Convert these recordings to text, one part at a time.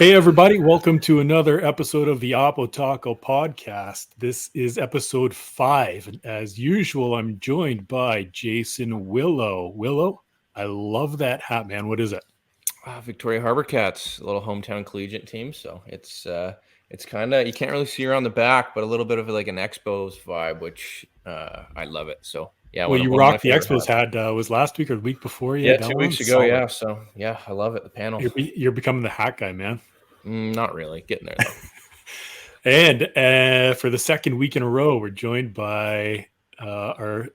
Hey, everybody. Welcome to another episode of the Oppo Taco podcast. This is episode 5. And as usual, I'm joined by Jason Willow. Willow, I love that hat, man. What is it? Victoria Harbor Cats, a little hometown collegiate team. So it's kind of, you can't really see her on the back, but a little bit of like an Expos vibe, which I love it. So yeah. Well, you rocked the Expos hat. Was last week or the week before? Yeah, 2 weeks ago. Solid. Yeah. So yeah, I love it. The panel. You're becoming the hat guy, man. Not really. Getting there though. And for the second week in a row, we're joined by I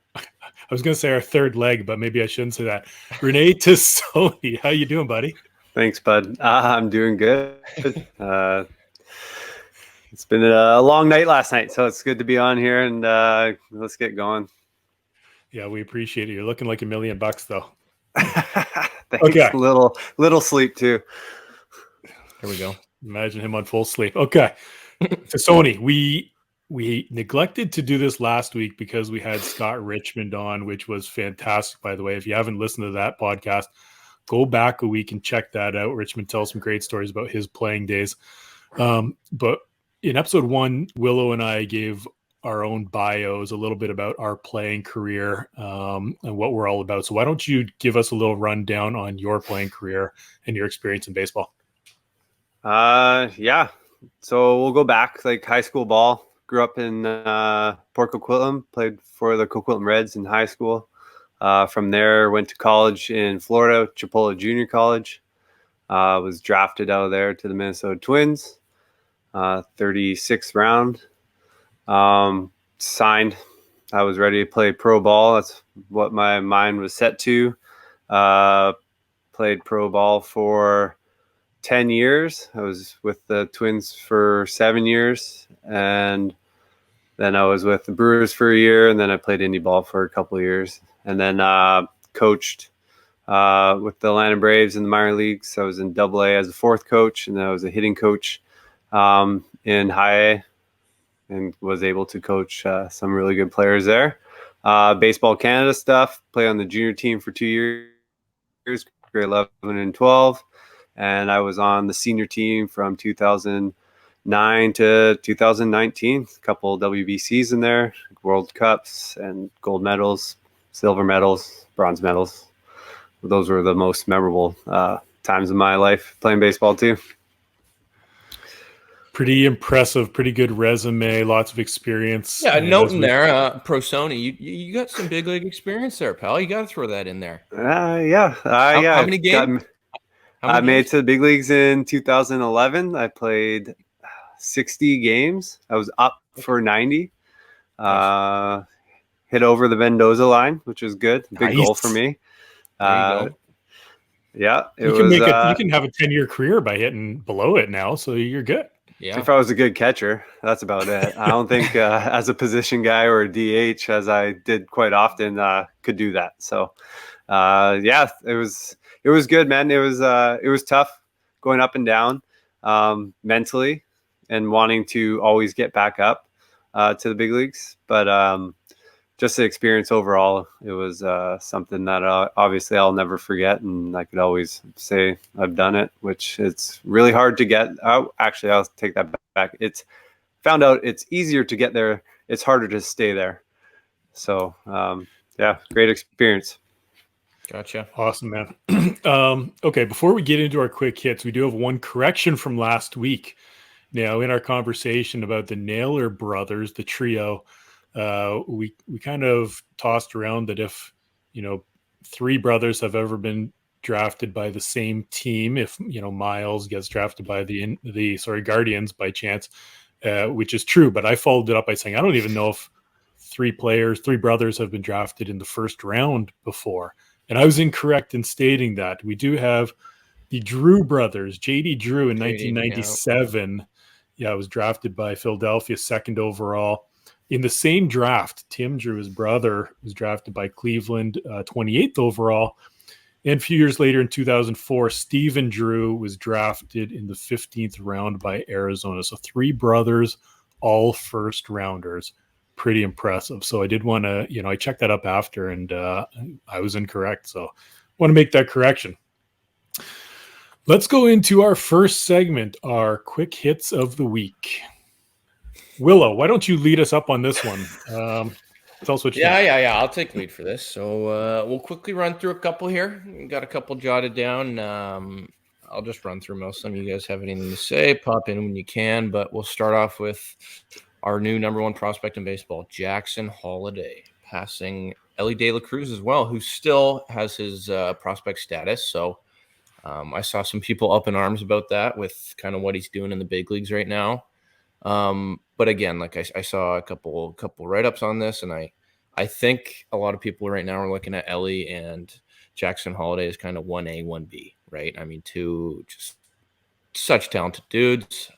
was going to say our third leg, but maybe I shouldn't say that. Rene Tosoni. How you doing, buddy? Thanks, bud. I'm doing good. It's been a long night last night, so it's good to be on here, and let's get going. Yeah, we appreciate it. You're looking like $1 million, though. Thanks. Okay. Little sleep, too. Here we go. Imagine him on full sleep. Okay. Tosoni, we neglected to do this last week because we had Scott Richmond on, which was fantastic, by the way. If you haven't listened to that podcast, go back a week and check that out. Richmond tells some great stories about his playing days. But in episode 1, Willow and I gave our own bios, a little bit about our playing career and what we're all about. So why don't you give us a little rundown on your playing career and your experience in baseball? Yeah. So we'll go back, like high school ball. Grew up in Port Coquitlam, played for the Coquitlam Reds in high school. From there, went to college in Florida, Chipola Junior College. Was drafted out of there to the Minnesota Twins, 36th round. Signed. I was ready to play pro ball. That's what my mind was set to. Played pro ball for 10 years. I was with the Twins for 7 years, and then I was with the Brewers for a year, and then I played indie ball for a couple of years, and then coached with the Atlanta Braves in the minor leagues. I was in AA as a fourth coach, and then I was a hitting coach in high A, and was able to coach some really good players there. Baseball Canada stuff, play on the junior team for 2 years, grade 11 and 12. And I was on the senior team from 2009 to 2019. A couple WBCs in there, World Cups and gold medals, silver medals, bronze medals. Those were the most memorable times of my life playing baseball too. Pretty impressive, pretty good resume, lots of experience. Yeah, noting there, Tosoni, you got some big league experience there, pal. You got to throw that in there. Yeah. How many games? I made it to the big leagues in 2011. I played 60 games. I was up for 90. Hit over the Mendoza line, which was good. Big goal for me. Yeah, you can have a 10-year career by hitting below it now, so you're good. Yeah. If I was a good catcher, that's about it. I don't think as a position guy or a DH, as I did quite often, could do that. So, it was good, man. It was tough going up and down mentally and wanting to always get back up to the big leagues. But just the experience overall, it was something that obviously I'll never forget. And I could always say I've done it, which it's really hard to get. Actually, I'll take that back. Found out it's easier to get there. It's harder to stay there. So, great experience. Gotcha. Awesome, man. Okay, before we get into our quick hits, we do have one correction from last week. Now, in our conversation about the Naylor brothers, the trio, we kind of tossed around that if, 3 brothers have ever been drafted by the same team, if, Miles gets drafted by the Guardians by chance, which is true, but I followed it up by saying, I don't even know if 3 brothers have been drafted in the first round before. And I was incorrect in stating that. We do have the Drew brothers, J.D. Drew in 1997. Yeah, was drafted by Philadelphia, 2nd overall. In the same draft, Tim Drew, his brother, was drafted by Cleveland, 28th overall. And a few years later, in 2004, Stephen Drew was drafted in the 15th round by Arizona. So 3 brothers, all first rounders. Pretty impressive. So I did want to, I checked that up after, and I was incorrect. So I want to make that correction. Let's go into our first segment, our quick hits of the week. Willow, why don't you lead us up on this one? Tell us what you think. Yeah. I'll take lead for this. So we'll quickly run through a couple here. We got a couple jotted down. I'll just run through most of them. You guys have anything to say, pop in when you can. But we'll start off with our new number one prospect in baseball, Jackson Holliday, passing Ellie De La Cruz as well, who still has his prospect status. So I saw some people up in arms about that with kind of what he's doing in the big leagues right now. But again, like I saw a couple write-ups on this, and I think a lot of people right now are looking at Ellie and Jackson Holliday as kind of 1A, 1B, right? I mean, two just such talented dudes.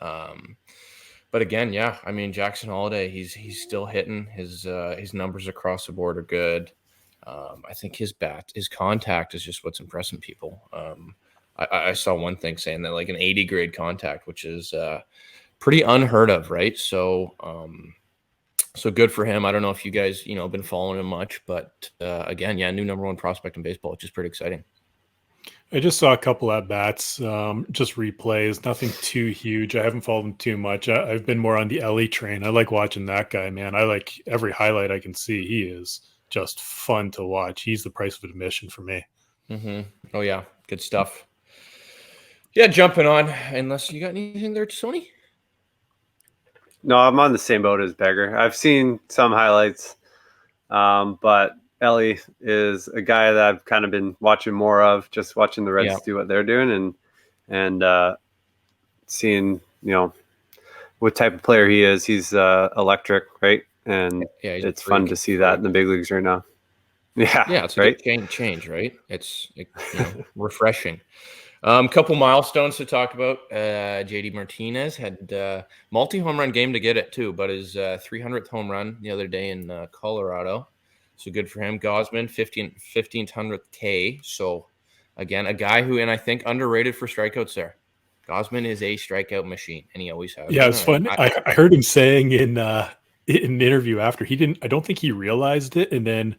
But again, yeah, I mean, Jackson Holliday, he's still hitting. His numbers across the board are good. I think his contact is just what's impressing people. I saw one thing saying that like an 80 grade contact, which is pretty unheard of, right? So so good for him. I don't know if you guys, been following him much, but again, yeah, new number one prospect in baseball, which is pretty exciting. I just saw a couple at bats, just replays, nothing too huge. I haven't followed him too much. I've been more on the Ellie train. I like watching that guy, man. I like every highlight I can see. He is just fun to watch. He's the price of admission for me. Mm-hmm. Oh yeah, good stuff. Yeah, jumping on. Unless you got anything there, Tosoni? No, I'm on the same boat as Beggar. I've seen some highlights, but Ellie is a guy that I've kind of been watching more of, just watching the Reds do what they're doing and seeing, what type of player he is. He's electric, right? And it's fun to see that in the big leagues right now. Yeah, it's a good change, right? It's refreshing. Couple milestones to talk about. JD Martinez had multi-home run game to get it too, but his 300th home run the other day in Colorado. So good for him. Gosman, 1500th K. So again, a guy who, and I think underrated for strikeouts there. Gosman is a strikeout machine, and he always has. Yeah, it's fun. I heard him saying in an interview after I don't think he realized it. And then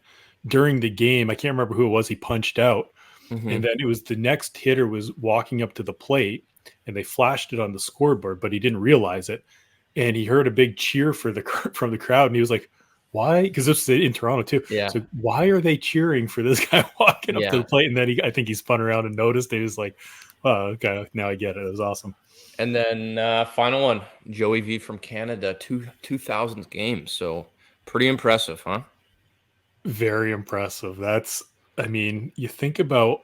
during the game, I can't remember who it was, he punched out. Mm-hmm. And then it was the next hitter was walking up to the plate and they flashed it on the scoreboard, but he didn't realize it. And he heard a big cheer from the crowd. And he was like, why? Because this is in Toronto too. Yeah. So why are they cheering for this guy walking up to the plate? And then I think he spun around and noticed. He was like, oh, okay, now I get it. It was awesome. And then final one, Joey V from Canada, 2000 games. So pretty impressive, huh? Very impressive. You think about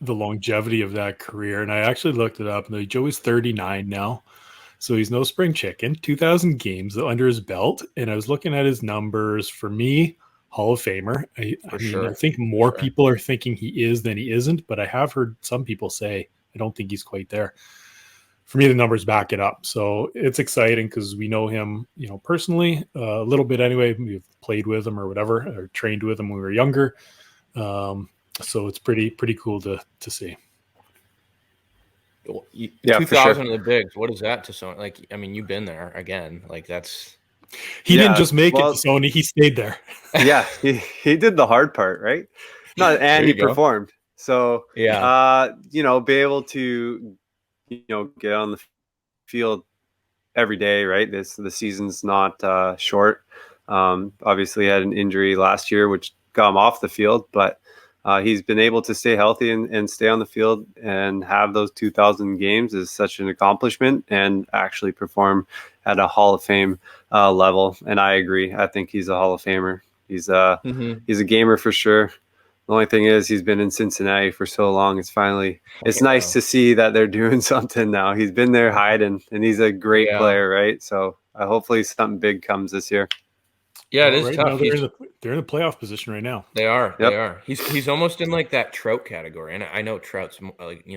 the longevity of that career, and I actually looked it up. And Joey's 39 now, so he's no spring chicken. 2,000 games under his belt, and I was looking at his numbers. For me, Hall of Famer. I think more people are thinking he is than he isn't, but I have heard some people say I don't think he's quite there. For me, the numbers back it up. So it's exciting because we know him, personally a little bit anyway. We've played with him or whatever, or trained with him when we were younger. So it's pretty cool to see. Yeah, 2000 of the bigs. What is that to Sony? Like, I mean, you've been there again. Like that's. He didn't just make it to Sony. He stayed there. Yeah, he did the hard part, right? And he performed. So be able to get on the field every day, right? The season's not short. Obviously had an injury last year, which got him off the field, but he's been able to stay healthy and stay on the field and have those 2,000 games is such an accomplishment and actually perform at a Hall of Fame level. And I agree. I think he's a Hall of Famer. He's a gamer for sure. The only thing is he's been in Cincinnati for so long. It's nice to see that they're doing something now. He's been there hiding, and he's a great player, right? So hopefully something big comes this year. Yeah, it is tough. They're in the playoff position right now. They are. Yep. They are. He's almost in like that Trout category, and I know Trout's like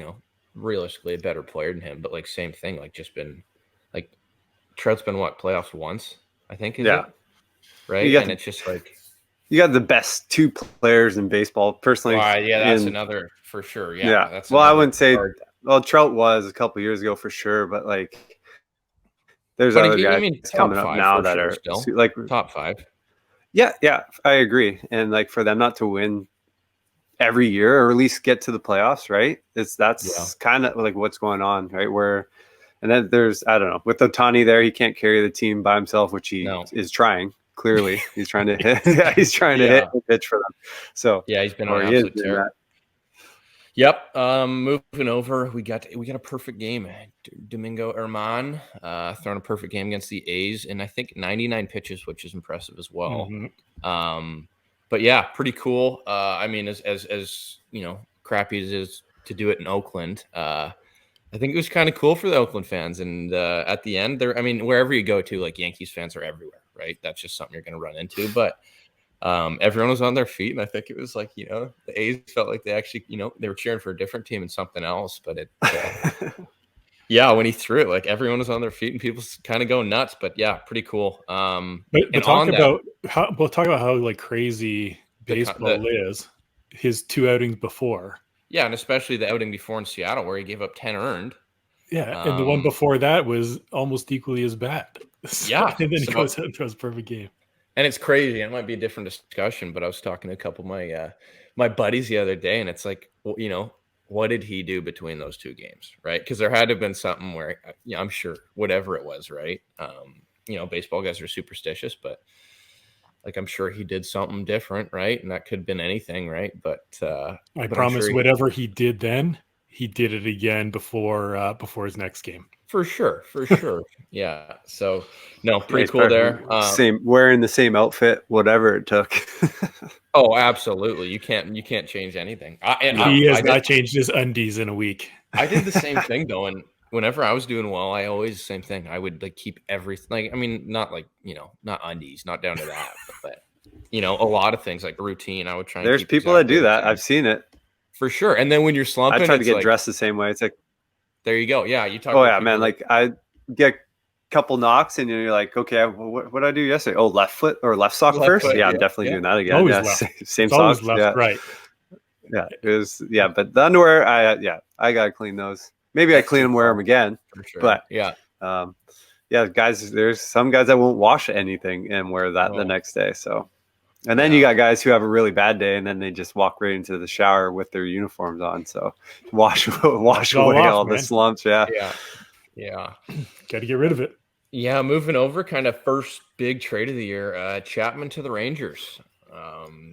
realistically a better player than him, but like same thing. Like just been like Trout's been playoffs once, I think. Is it? Right, and it's just like. You got the best two players in baseball, personally. That's another for sure. Yeah. That's I wouldn't say. Well, Trout was a couple years ago for sure, but like, there's other guys coming up now that are still like top 5. Yeah, I agree. And like for them not to win every year, or at least get to the playoffs, right? That's kind of like what's going on, right? And then there's, I don't know, with Otani there, he can't carry the team by himself, which he is trying. Clearly, he's trying to hit. He's trying to hit the pitch for them. So he's been on an absolute tear. Yep. Moving over, we got a perfect game. Domingo Germán throwing a perfect game against the A's, and I think 99 pitches, which is impressive as well. Mm-hmm. But yeah, pretty cool. I mean, as you know, crappy as it is to do it in Oakland, I think it was kind of cool for the Oakland fans. And at the end, I mean, wherever you go to, like Yankees fans are everywhere, right? That's just something you're going to run into. But everyone was on their feet, and I think it was like, you know, the A's felt like they actually, you know, they were cheering for a different team and something else. But it, yeah, when he threw it, like everyone was on their feet and people kind of going nuts. But yeah, pretty cool. But talk about how like crazy baseball is. His 2 outings before. Yeah, and especially the outing before in Seattle where he gave up 10 earned. Yeah, and the one before that was almost equally as bad. Yeah. And then he goes out and throws a perfect game. And it's crazy. It might be a different discussion, but I was talking to a couple of my buddies the other day, and it's like, well, you know, what did he do between those 2 games, right? Because there had to have been something where, you know, I'm sure whatever it was, right? You know, baseball guys are superstitious, but like I'm sure he did something different, right? And that could have been anything, right? But I promise, whatever he did then, he did it again before his next game. For sure. Yeah. So no, pretty cool there. Wearing the same outfit, whatever it took. Oh, absolutely. You can't change anything. He has not changed his undies in a week. I did the same thing though, and whenever I was doing well, I always same thing. I would like keep everything. Like, I mean, not like, you know, not undies, not down to that, but you know, a lot of things like routine. I would try. There's people that do that. I've seen it for sure. And then when you're slumping, I try to get dressed the same way. It's like, there you go. Yeah, you talk. Oh yeah, man. Like I get a couple knocks, and you're like, okay, what did I do yesterday? Oh, left foot or left sock first. Yeah, I'm definitely doing that again. Yeah, same socks. Left, right. Yeah, it was. Yeah, but the underwear, I gotta clean those. Maybe I clean them, wear them again. For sure. But guys, there's some guys that won't wash anything and wear that the next day. So, and then you got guys who have a really bad day and then they just walk right into the shower with their uniforms on. So wash away all the slumps. Yeah. Got to get rid of it. Yeah. Moving over, kind of first big trade of the year, Chapman to the Rangers.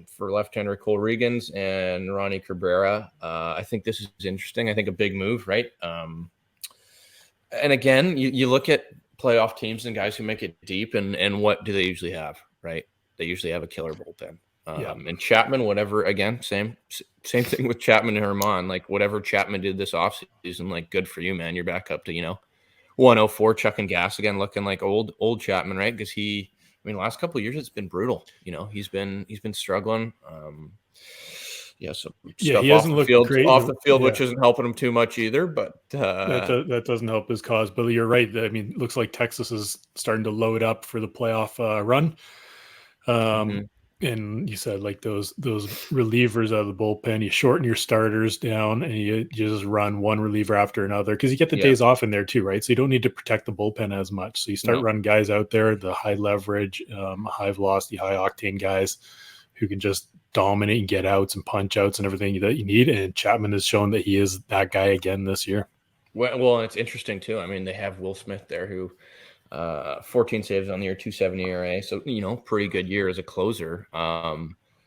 For left-hander Cole Regans and Ronnie Cabrera. I think this is interesting. I think a big move, right? And again, you look at playoff teams and guys who make it deep, and what do they usually have, right? They usually have a killer bullpen. And Chapman, whatever, again, same thing with Chapman and Germán. Like whatever Chapman did this offseason, like good for you, man. You're back up to, 104 chucking gas again, looking like old Chapman, right? Because last couple of years it's been brutal. He's been struggling. He hasn't looked great off the field, which isn't helping him too much either. But that doesn't help his cause. But you're right. I mean, it looks like Texas is starting to load up for the playoff run. And you said like those relievers out of the bullpen, you shorten your starters down and you just run one reliever after another because you get the days off in there too, right? So you don't need to protect the bullpen as much. So you start running guys out there, the high leverage, high velocity, high octane guys who can just dominate and get outs and punch outs and everything that you need. And Chapman has shown that he is that guy again this year. Well, it's interesting too. I mean, they have Will Smith there who 14 saves on the year, 2.70 ERA. So, pretty good year as a closer.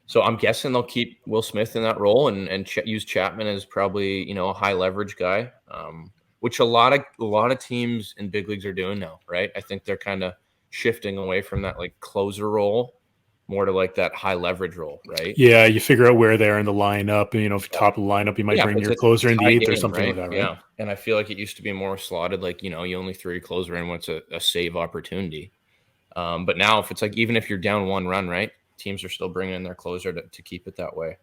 So I'm guessing they'll keep Will Smith in that role and use Chapman as probably, a high leverage guy, which a lot of teams in big leagues are doing now, right? I think they're kind of shifting away from that like closer role more to like that high leverage role, right? Yeah, you figure out where they're in the lineup. And, if you top of the lineup, you might bring your closer in the eighth or something like that, right? Yeah, and I feel like it used to be more slotted, like, you only throw your closer in when it's a save opportunity. But now if it's like, even if you're down one run, right, teams are still bringing in their closer to keep it that way.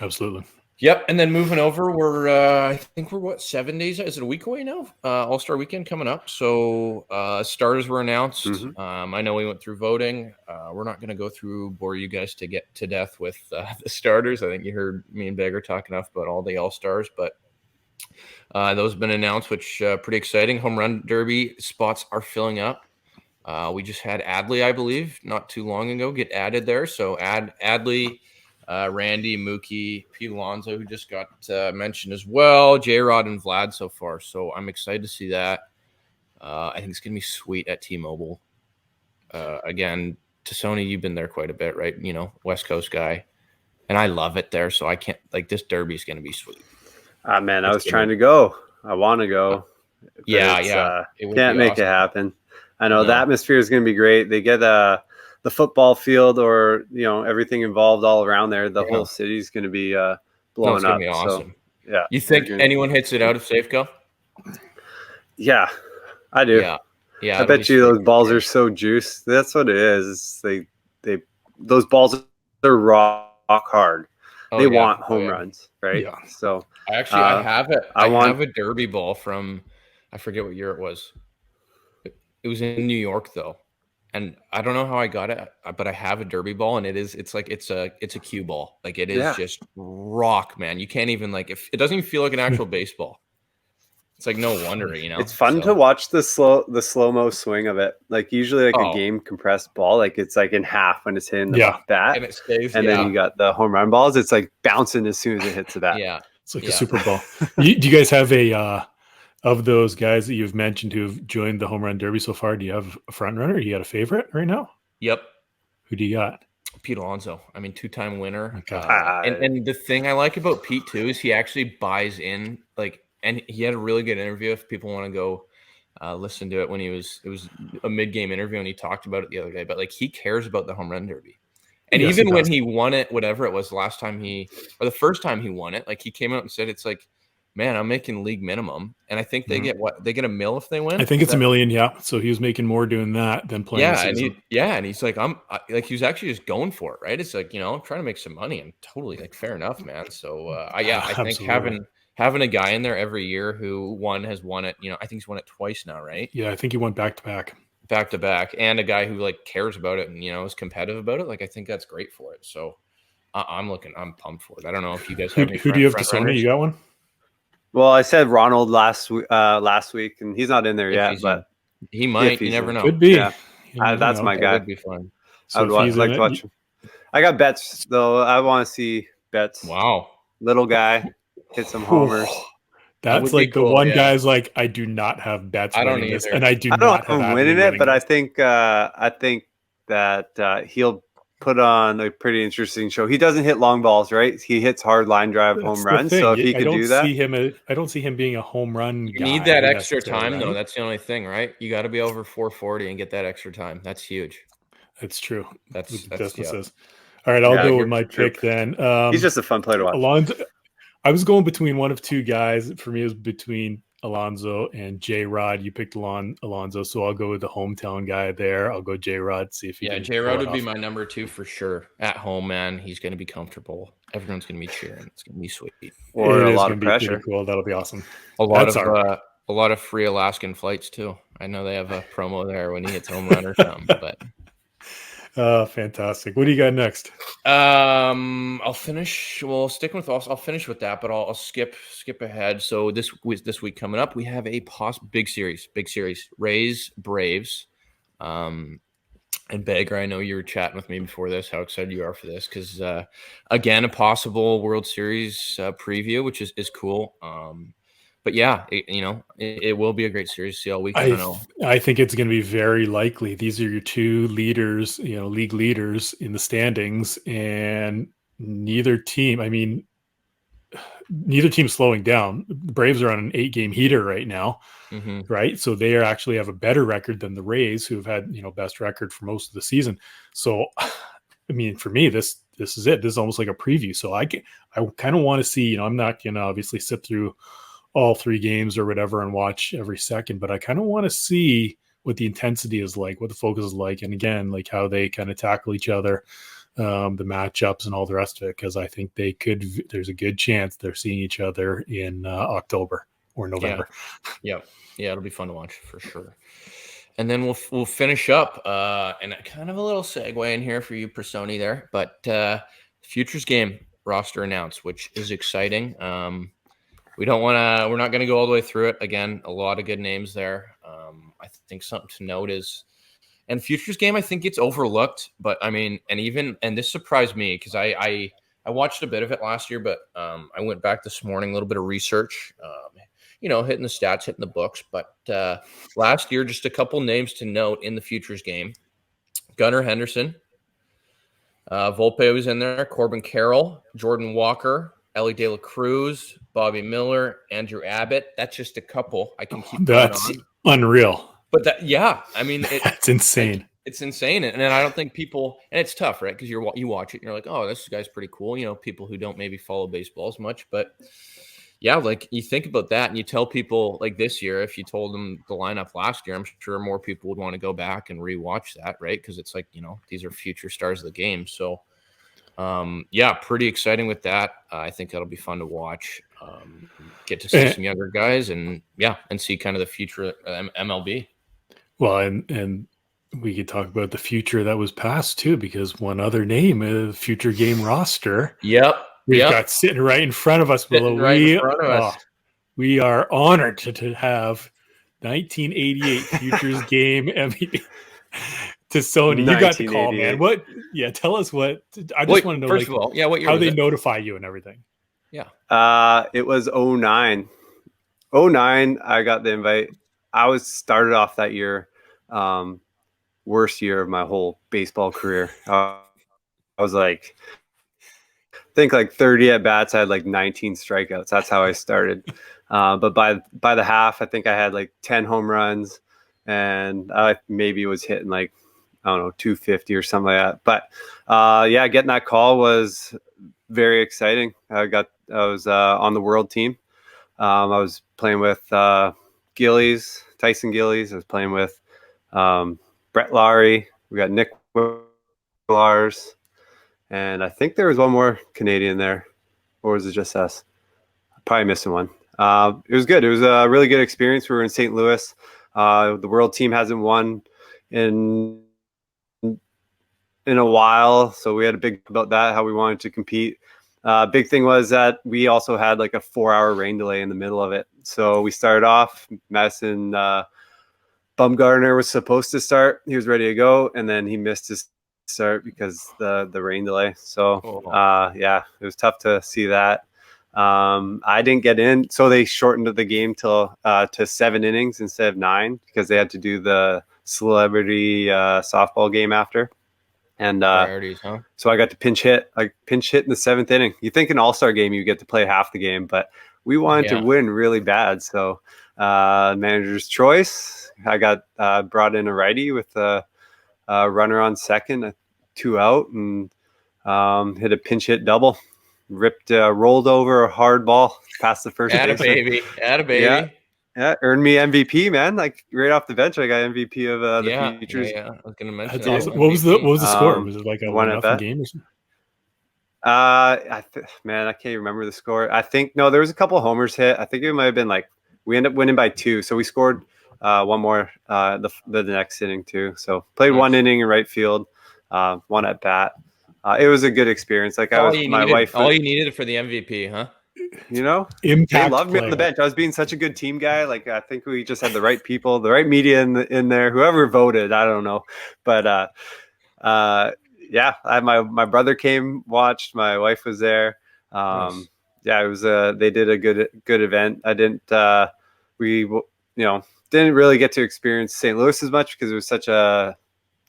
Absolutely. Yep, and then moving over, I think we're 7 days? Is it a week away now? All-Star Weekend coming up. So starters were announced. I know we went through voting. We're not going to bore you guys to get to death with the starters. I think you heard me and Beggar talk enough about all the All-Stars, but those have been announced, which pretty exciting. Home Run Derby spots are filling up. We just had Adley, I believe, not too long ago, get added there. So Adley Randy, Mookie, Pete Alonso, who just got mentioned as well, J-Rod and Vlad so far. So I'm excited to see that. I think it's going to be sweet at T-Mobile. Again, Tosoni, you've been there quite a bit, right? West Coast guy. And I love it there. So I can't – this derby is going to be sweet. Man, I was trying to go. I want to go. Yeah. Can't make it happen. I know the atmosphere is going to be great. They get the football field or everything involved all around there. The whole city is going to be blowing up. Be awesome. So, yeah. You think anyone hits it out of Safeco? Yeah, I do. Yeah. I bet you those balls are so juiced. That's what it is. It's those balls are rock hard. They want home runs, right? Yeah. So I have it. I have a derby ball from, I forget what year it was. It was in New York though, and I don't know how I got it, but I have a derby ball, and it's a cue ball. Like it is just rock, man. You can't even if it doesn't even feel like an actual baseball. It's no wonder, It's fun to watch the slow-mo swing of it. Usually a game compressed ball, it's in half when it's hitting the bat. And it stays. And then you got the home run balls. It's bouncing as soon as it hits the bat. Yeah. It's like a Super Bowl. Do you guys have of those guys that you've mentioned who've joined the home run derby so far, do you have a front runner? You got a favorite right now? Yep. Who do you got? Pete Alonso. I mean, 2-time winner. Okay. And the thing I like about Pete too is he actually buys in and he had a really good interview if people want to go listen to it when it was a mid-game interview and he talked about it the other day, but he cares about the home run derby. And even when he won it, whatever it was the first time he won it, he came out and said, it's man, I'm making league minimum. And I think they get they get $1 million if they win. I think it's $1 million. Yeah. So he was making more doing that than playing. And he's he was actually just going for it. Right. It's I'm trying to make some money and totally fair enough, man. So I think having a guy in there every year who has won it, I think he's won it twice now. Right. Yeah. I think he went back to back, and a guy who cares about it and is competitive about it. I think that's great for it. So I'm pumped for it. I don't know if you guys have who do you have to Sony? You got one? Well, I said Ronald last week, and he's not in there yet, but he might. You never know. Could be. Yeah. That's my guy. That would be fun. So I would like to watch him. I got Betts though. I want to see Betts. Wow, little guy hit some homers. That's the cool, one guy's I do not have Betts. I don't either, and I don't have him winning it, but I think that he'll put on a pretty interesting show. He doesn't hit long balls, right? He hits hard line drive home runs. So if he could do that, I don't see him being a home run guy. You need that extra time, though. That's the only thing, right? You got to be over 440 and get that extra time. That's huge. That's true. That's all right. I'll go with my pick then. He's just a fun player to watch. Alonso, I was going between one of two guys. For me, it was between Alonso and J-Rod. You picked Alonso, so I'll go with the hometown guy there. I'll go J-Rod, see if he can. J-Rod would be my number 2 for sure. At home, man, he's going to be comfortable. Everyone's going to be cheering. It's going to be sweet. Or a lot of pressure. Cool. That'll be awesome. A lot of free Alaskan flights too. I know they have a promo there when he hits home run or something, but. Fantastic. What do you got next? I'll finish. Well, I'll finish with that, but I'll skip ahead. So this week coming up, we have a big series. Rays, Braves, and Bagger. I know you were chatting with me before this. How excited you are for this? Because again, a possible World Series preview, which is cool. But yeah, it will be a great series. See all week. I don't know. I think it's going to be very likely. These are your two leaders, league leaders in the standings, and neither team slowing down. The Braves are on an 8-game heater right now, right? So they actually have a better record than the Rays, who have had best record for most of the season. So, for me, this is it. This is almost like a preview. So I kind of want to see. I'm not going to obviously sit through all 3 games or whatever and watch every second, but I kind of want to see what the intensity is like, what the focus is like, and again, how they kind of tackle each other, the matchups and all the rest of it, because I think there's a good chance they're seeing each other in October or November. Yeah, it'll be fun to watch for sure. And then we'll finish up, and kind of a little segue in here for you, Tosoni there, but Futures game roster announced, which is exciting. We're not going to go all the way through it. Again, a lot of good names there. I think something to note is, and Futures game, I think it's overlooked, but and this surprised me because I I watched a bit of it last year, but I went back this morning, a little bit of research, hitting the stats, hitting the books. But last year, just a couple names to note in the futures game. Gunnar Henderson, Volpe was in there, Corbin Carroll, Jordan Walker, Ellie De La Cruz, Bobby Miller, Andrew Abbott. That's just a couple. I can keep going That's on. Unreal. But I mean, that's insane. It's insane. And I don't think people, and it's tough, right? Because you watch it and you're like, oh, this guy's pretty cool. People who don't maybe follow baseball as much. But yeah, like you think about that and you tell people like this year, if you told them the lineup last year, I'm sure more people would want to go back and rewatch that, right? Because it's like, these are future stars of the game. So pretty exciting with that. I think that'll be fun to watch. Get to see some younger guys and see kind of the future MLB. Well, and we could talk about the future that was past too, because one other name is future game roster. Yep. We've got sitting right in front of us, Willow. We are honored to have 1988 Futures Game MVP. Tosoni, you got the call, man. What? Yeah, tell us what. I just want to know, first of all, what year how they notify you and everything. Yeah. It was 09. 09, I got the invite. I was started off that year, worst year of my whole baseball career. I was like, I think like 30 at bats. I had like 19 strikeouts. That's how I started. But by the half, I think I had like 10 home runs, and I maybe was hitting like, I don't know, 250 or something like that. But getting that call was very exciting. I was on the world team. I was playing with Tyson Gillies. I was playing with Brett Lowry. We got Nick Lars, and I think there was one more Canadian there, or was it just us? Probably missing one. It was good. It was a really good experience. We were in St. Louis. The world team hasn't won in a while, so we had a big about that, how we wanted to compete. Big thing was that we also had like a 4-hour rain delay in the middle of it. So we started off, Madison Bumgarner was supposed to start. He was ready to go, and then he missed his start because the rain delay. So it was tough to see that. I didn't get in, so they shortened the game to 7 innings instead of 9 because they had to do the celebrity softball game after. And so I got to pinch hit in the 7th inning. You think an all-star game you get to play half the game, but we wanted to win really bad. So manager's choice. I got brought in a righty with a runner on second, 2 out, and hit a pinch hit double. Rolled over a hard ball past the first baseman. Atta baby. Yeah, earned me MVP, man. Like right off the bench, I got MVP of the futures. Yeah, I was going to mention that. Awesome. What was the score? Was it like a 1-0 game or something? I can't remember the score. I think there was a couple homers hit. I think it might have been like we ended up winning by 2, so we scored one more the next inning too. So played 1 inning in right field, 1 at bat. It was a good experience. Like all you needed for the MVP, huh? Impact they loved me player. on the bench. I was being such a good team guy. Like I think we just had the right people, the right media in there. Whoever voted, I don't know, but my brother came, watched. My wife was there. Nice. It was they did a good event. I didn't didn't really get to experience St. Louis as much because it was such a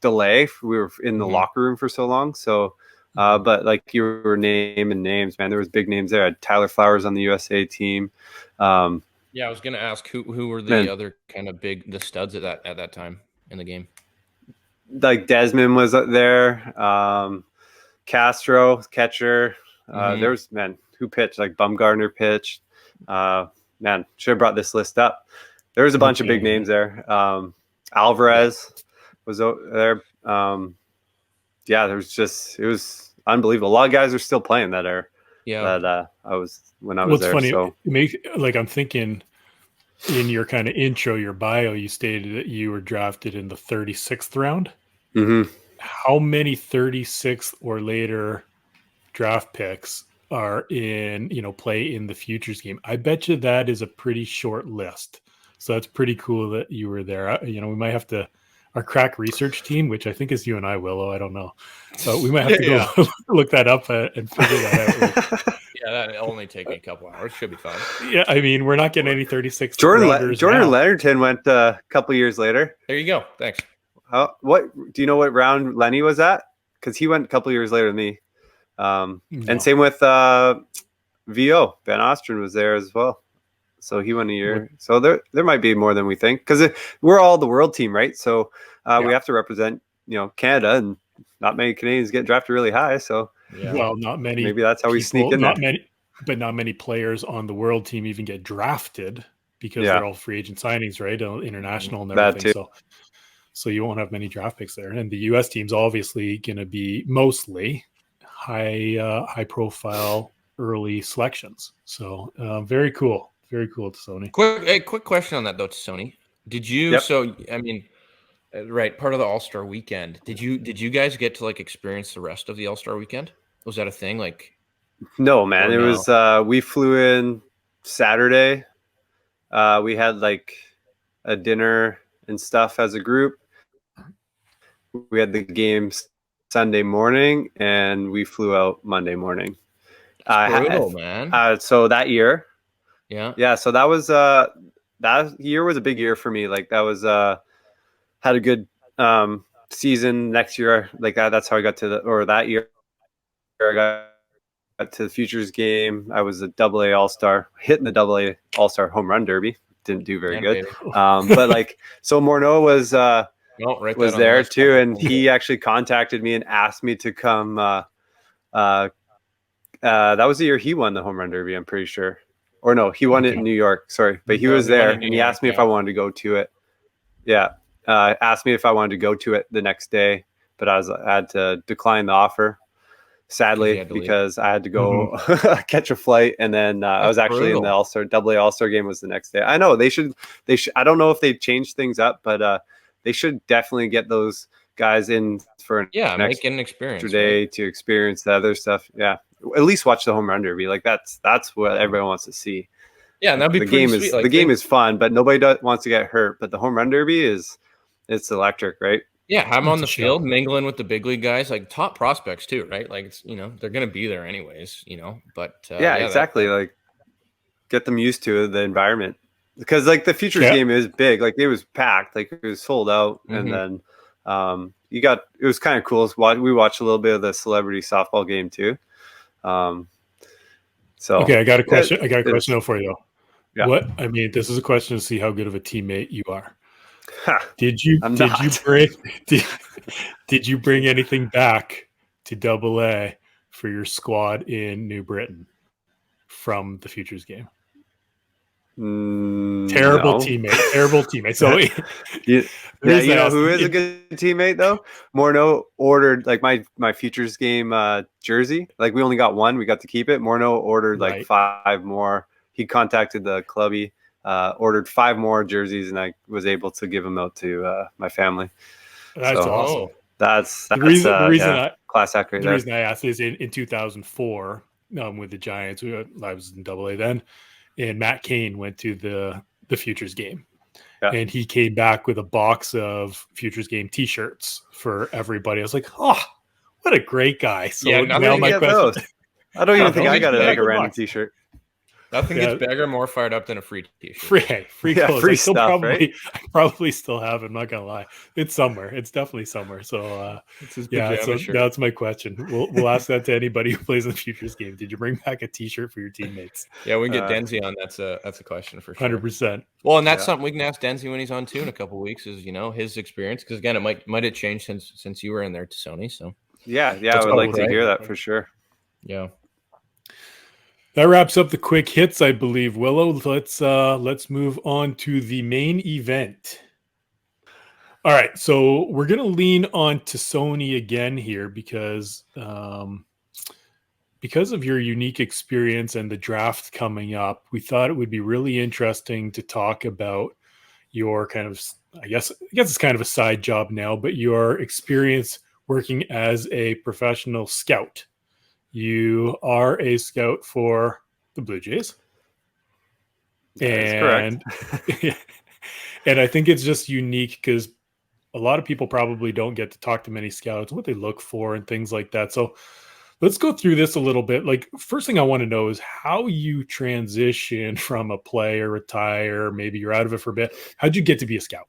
delay. We were in the locker room for so long, so. But like you were naming names, man, there was big names there. I had Tyler Flowers on the USA team. I was going to ask who were the other kind of the studs at that time in the game. Like Desmond was there. Castro, catcher. There was who pitched, like Bumgarner pitched. Should have brought this list up. There was a bunch of big names there. Alvarez was there. It was unbelievable. A lot of guys are still playing that I was when I was there. Funny, so I'm thinking in your kind of intro, your bio, you stated that you were drafted in the 36th round. Mm-hmm. How many 36th or later draft picks are play in the futures game? I bet you that is a pretty short list. So that's pretty cool that you were there. We might have to. our crack research team, which I think is you and I, Willow. I don't know. So we might have to go look that up and figure that out. Yeah, that'll only take me a couple hours. Should be fine. Yeah, I mean, we're not getting any 36 Jordan rounders Leonardton went a couple years later. There you go. Thanks. What do you know what round Lenny was at? Because he went a couple years later than me. No. And same with VO. Van Ostren was there as well. So he went a year. So there might be more than we think, because we're all the world team, right? So we have to represent, Canada, and not many Canadians get drafted really high. So well, not many. Maybe that's how we sneak in. Not many players on the world team even get drafted, because they're all free agent signings, right? International and everything. So you won't have many draft picks there. And the U.S. team's obviously going to be mostly high profile early selections. So very cool. Very cool, Tosoni. Quick question on that though, Tosoni. Did you? Yep. So I mean, right, part of the All-Star weekend. Did you guys get to experience the rest of the All-Star weekend? Was that a thing? No, man. It was. We flew in Saturday. We had a dinner and stuff as a group. We had the games Sunday morning, and we flew out Monday morning. Brutal, man. So that year. Yeah. So that was that year was a big year for me. That was had a good season. Next year, that's how I got to that year I got to the Futures game. I was a AA All-Star, hitting the AA All-Star home run derby. Didn't do very good. But so Morneau was was there too, and he actually contacted me and asked me to come. That was the year he won the home run derby, I'm pretty sure. Or no, he won it in New York. Sorry, but he was there, and he asked me if I wanted to go to it. Yeah, asked me if I wanted to go to it the next day, but I had to decline the offer, sadly, because I had to go catch a flight, and then I was actually in the AA All-Star game was the next day. I know they should. I don't know if they've changed things up, but they should definitely get those guys in for make an experience today to experience the other stuff. Yeah. At least watch the home run derby. That's what everyone wants to see. Yeah, and that'd be pretty sweet. The game is fun, but nobody wants to get hurt. But the home run derby it's electric, right? Yeah, have them on the field, mingling with the big league guys, top prospects too, right? It's they're gonna be there anyways, But exactly. Get them used to the environment, because the Futures game is big. It was packed, it was sold out, and then it was kind of cool. We watched a little bit of the celebrity softball game too. Okay, I got a question. I got a question for you though. Yeah. This is a question to see how good of a teammate you are. Did you bring anything back to AA for your squad in New Britain from the Futures game? Terrible teammate. So you know who is a good teammate though? Morneau ordered my Futures game jersey. We only got one. We got to keep it. Morneau ordered 5 more. He contacted the clubby, ordered 5 more jerseys, and I was able to give them out to my family. That's awesome. That's the reason class act right there. The reason I asked is in 2004 with the Giants. I was in AA then. And Matt Cain went to the Futures game, and he came back with a box of Futures game T-shirts for everybody. I was like, "Oh, what a great guy!" So now my question: I don't even think I got a random T-shirt. Nothing gets bigger, more fired up than a free T-shirt. Free clothes. Free stuff, I probably still have it. I'm not gonna lie. It's somewhere. It's definitely somewhere. So So that's my question. We'll ask that to anybody who plays in the Futures game. Did you bring back a T-shirt for your teammates? Yeah, we can get Denzi on. That's a question for sure. 100%. Well, and that's something we can ask Denzi when he's on too in a couple of weeks. Is his experience, because again, it might have changed since you were in there, Tosoni. So I would like to hear that for sure. Yeah. That wraps up the quick hits, I believe. Willow, let's move on to the main event. All right, so we're going to lean on Tosoni again here because of your unique experience and the draft coming up. We thought it would be really interesting to talk about your kind of, I guess it's kind of a side job now, but your experience working as a professional scout. You are a scout for the Blue Jays. That's correct. And I think it's just unique because a lot of people probably don't get to talk to many scouts, what they look for and things like that. So let's go through this a little bit. Like, first thing I want to know is how you transition from a play or retire. Maybe you're out of it for a bit. How'd you get to be a scout?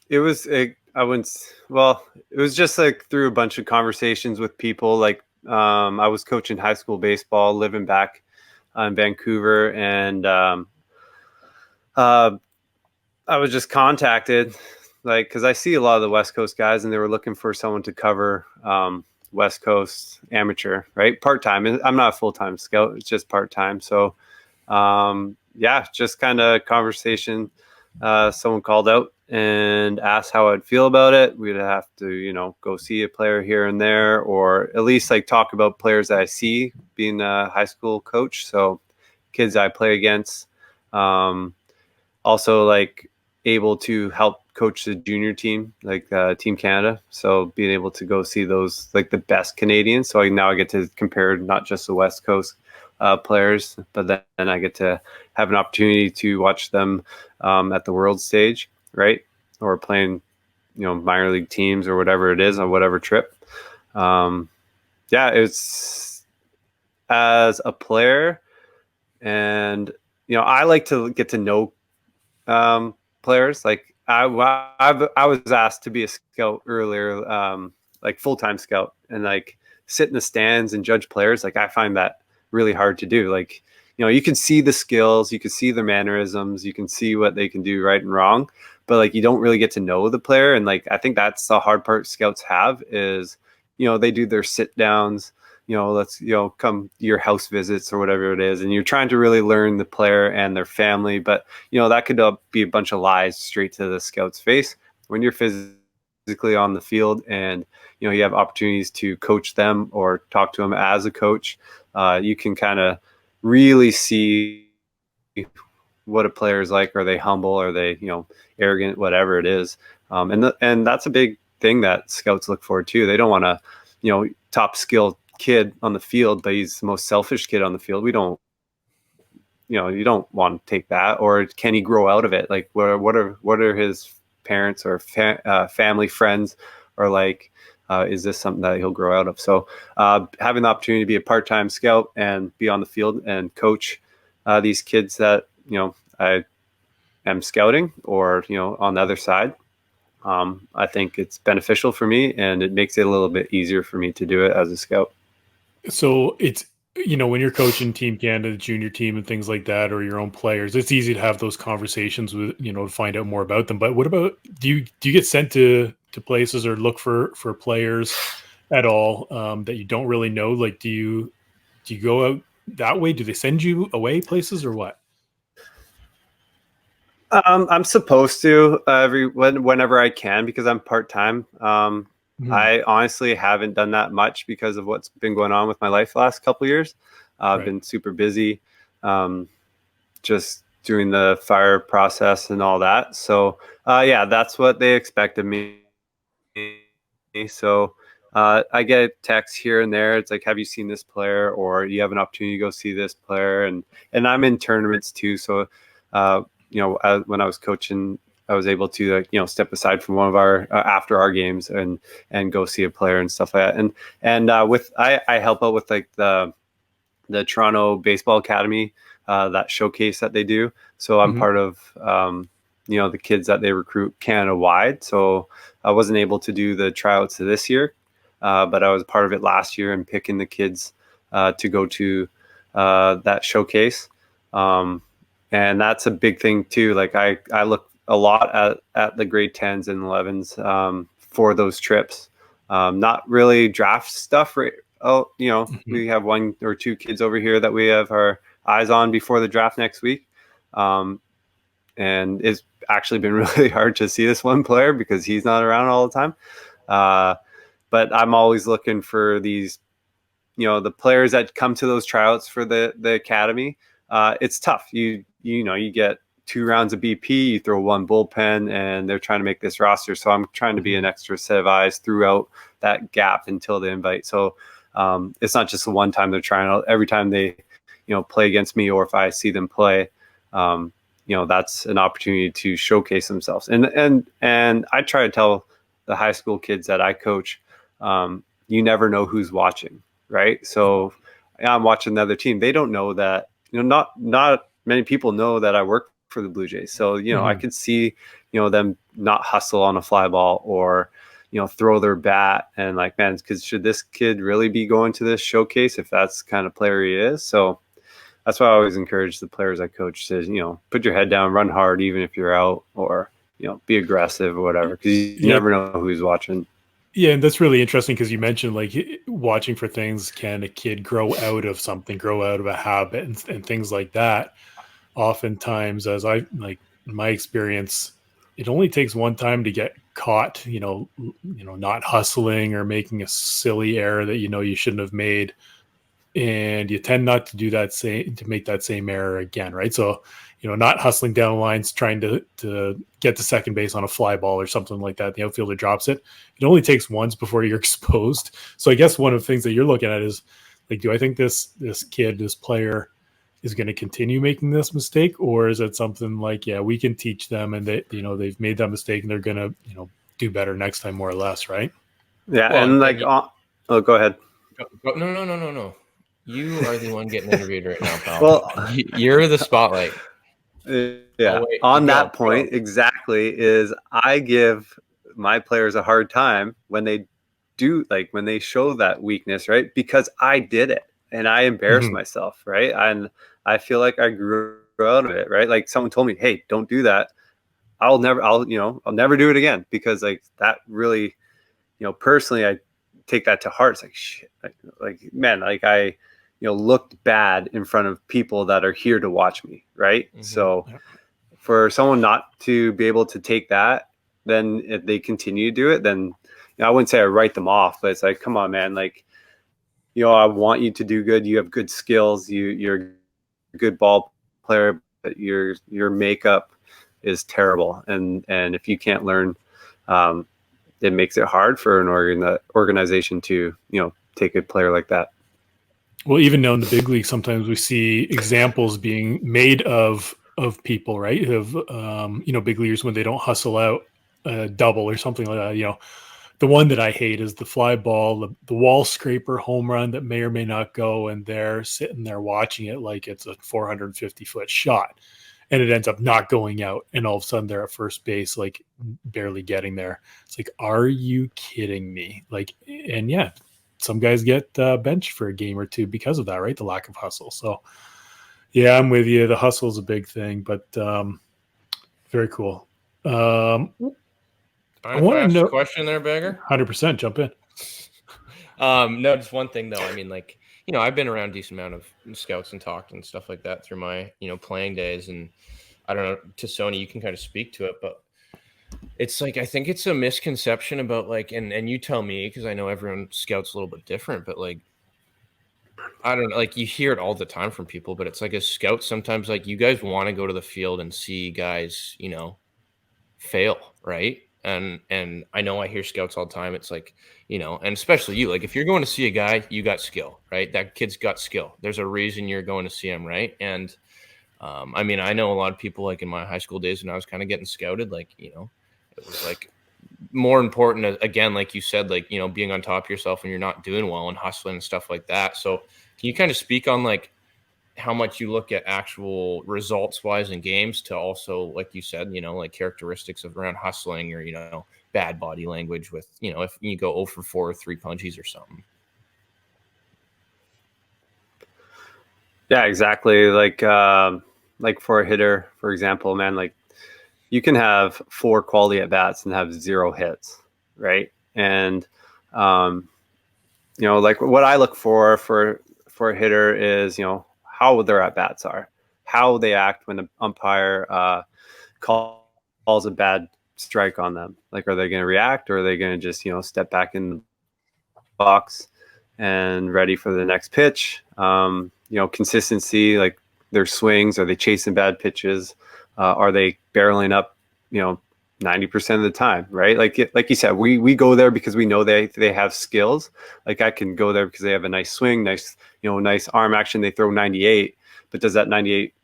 It was I wouldn't. Well, it was just like through a bunch of conversations with people. Like, I was coaching high school baseball, living back in Vancouver, and I was just contacted, like, because I see a lot of the West Coast guys, and they were looking for someone to cover West Coast amateur, right? Part-time. I'm not a full-time scout. It's just part-time. So, yeah, just kind of conversation. Someone called out and asked how I'd feel about it. We'd have to, go see a player here and there, or at least like talk about players that I see being a high school coach. So kids I play against. Also, like, able to help coach the junior team, like Team Canada. So being able to go see those, like, the best Canadians. So now I get to compare not just the West Coast players, but then I get to have an opportunity to watch them at the world stage, right? Or playing, minor league teams or whatever it is on whatever trip. Yeah, it's as a player, and I like to get to know players. Like, I was asked to be a scout earlier, like full-time scout, and like sit in the stands and judge players. Like, I find that really hard to do. Like, you can see the skills, you can see their mannerisms, you can see what they can do right and wrong, but like, you don't really get to know the player. And like, I think that's the hard part scouts have is, they do their sit downs, let's, come your house visits or whatever it is. And you're trying to really learn the player and their family. But, that could be a bunch of lies straight to the scout's face when you're physically on the field, and, you have opportunities to coach them or talk to them as a coach. You can kind of really see what a player is like. Are they humble? Are they, arrogant? Whatever it is. And that's a big thing that scouts look for too. They don't want to, top skill kid on the field, but he's the most selfish kid on the field. We don't, you don't want to take that. Or can he grow out of it? Like, what are his parents or family friends are like? Is this something that he'll grow out of? So having the opportunity to be a part-time scout and be on the field and coach these kids that, I am scouting, or, on the other side, I think it's beneficial for me, and it makes it a little bit easier for me to do it as a scout. So it's, when you're coaching Team Canada, the junior team and things like that, or your own players, it's easy to have those conversations with, to find out more about them. But what about, do you get sent to places or look for players at all that you don't really know? Like, do you go out that way? Do they send you away places or what? I'm supposed to whenever I can, because I'm part-time. I honestly haven't done that much because of what's been going on with my life the last couple of years. I've been super busy, just doing the fire process and all that. So yeah, that's what they expect of me. So I get texts here and there. It's like, have you seen this player? Or you have an opportunity to go see this player. And I'm in tournaments too. So, when I was coaching, I was able to, step aside from one of our after our games and go see a player and stuff like that. And I help out with like the Toronto Baseball Academy, that showcase that they do. So I'm part of, the kids that they recruit Canada wide. So I wasn't able to do the tryouts this year, but I was part of it last year and picking the kids to go to that showcase. And that's a big thing too. Like, I look a lot at the grade 10s and 11s for those trips. Not really draft stuff, right? We have one or two kids over here that we have our eyes on before the draft next week. And it's actually been really hard to see this one player because he's not around all the time. But I'm always looking for these, the players that come to those tryouts for the academy. It's tough. You get 2 rounds of BP, you throw 1 bullpen, and they're trying to make this roster. So I'm trying to be an extra set of eyes throughout that gap until the invite. So it's not just the one time they're trying out. Every time they, play against me, or if I see them play, that's an opportunity to showcase themselves. And I try to tell the high school kids that I coach, you never know who's watching, right? So I'm watching the other team. They don't know that, not many people know that I work for the Blue Jays. So, I could see, them not hustle on a fly ball or, throw their bat and like, man, because should this kid really be going to this showcase if that's the kind of player he is? So that's why I always encourage the players I coach to, put your head down, run hard, even if you're out, or, be aggressive or whatever, because you never know who's watching. Yeah, and that's really interesting because you mentioned like watching for things. Can a kid grow out of something, grow out of a habit, and things like that? Oftentimes, as I like in my experience, it only takes one time to get caught, not hustling or making a silly error that you shouldn't have made, and you tend not to do that to make that same error again, right? So, not hustling down lines, trying to get to second base on a fly ball or something like that. The outfielder drops it. It only takes once before you're exposed. So I guess one of the things that you're looking at is like, do I think this player is going to continue making this mistake, or is it something like, yeah, we can teach them and they, they've made that mistake and they're going to, do better next time, more or less, right? Yeah, well, and like, go ahead. No. You are the one getting interviewed right now, pal. Well, you're the spotlight. Yeah. On that point, exactly, is I give my players a hard time when they do, like when they show that weakness, right? Because I did it and I embarrassed myself, right? And I feel like I grew out of it, right? Like someone told me, hey, don't do that. I'll never do it again, because like that really, personally, I take that to heart. It's like, shit, like man, like I, looked bad in front of people that are here to watch me, right? So for someone not to be able to take that, then if they continue to do it, then I wouldn't say I write them off, but it's like, come on, man, like, I want you to do good. You have good skills. You're a good ball player, but your makeup is terrible. And if you can't learn, it makes it hard for an organization to, take a player like that. Well, even now in the big league, sometimes we see examples being made of people, right? Of big leaguers when they don't hustle out a double or something like that. The one that I hate is the fly ball, the wall scraper home run that may or may not go, and they're sitting there watching it like it's a 450-foot shot, and it ends up not going out, and all of a sudden they're at first base, like barely getting there. It's like, are you kidding me? Like, and yeah. Some guys get benched for a game or two because of that, right? The lack of hustle. So, yeah, I'm with you. The hustle is a big thing, but very cool. I want to know a question there, Bagger. 100%. Jump in. No, just one thing though. I mean, like, I've been around a decent amount of scouts and talked and stuff like that through my, playing days, and I don't know, Tosoni, you can kind of speak to it, but it's like, I think it's a misconception about like, and you tell me, because I know everyone scouts a little bit different, but like, I don't know, like you hear it all the time from people, but it's like as scouts, sometimes like you guys want to go to the field and see guys, fail, right? And I know I hear scouts all the time. It's like, and especially you, like if you're going to see a guy, you got skill, right? That kid's got skill. There's a reason you're going to see him, right? And I mean, I know a lot of people like in my high school days when I was kind of getting scouted, like, it was like more important, again, like you said, like, being on top of yourself when you're not doing well and hustling and stuff like that. So can you kind of speak on like how much you look at actual results wise in games to also, like you said, like characteristics of around hustling or, bad body language with, if you go 0 for 4 or 3 punchies or something? Yeah, exactly. Like for a hitter, for example, man, like you can have 4 quality at bats and have 0 hits, right? And like what I look for a hitter is how their at bats are, how they act when the umpire calls a bad strike on them. Like, are they going to react, or are they going to just step back in the box and ready for the next pitch? Consistency, like their swings, are they chasing bad pitches? Are they barreling up, 90% of the time, right? Like you said, we go there because we know they have skills. Like I can go there because they have a nice swing, nice arm action. They throw 98, but does that 98,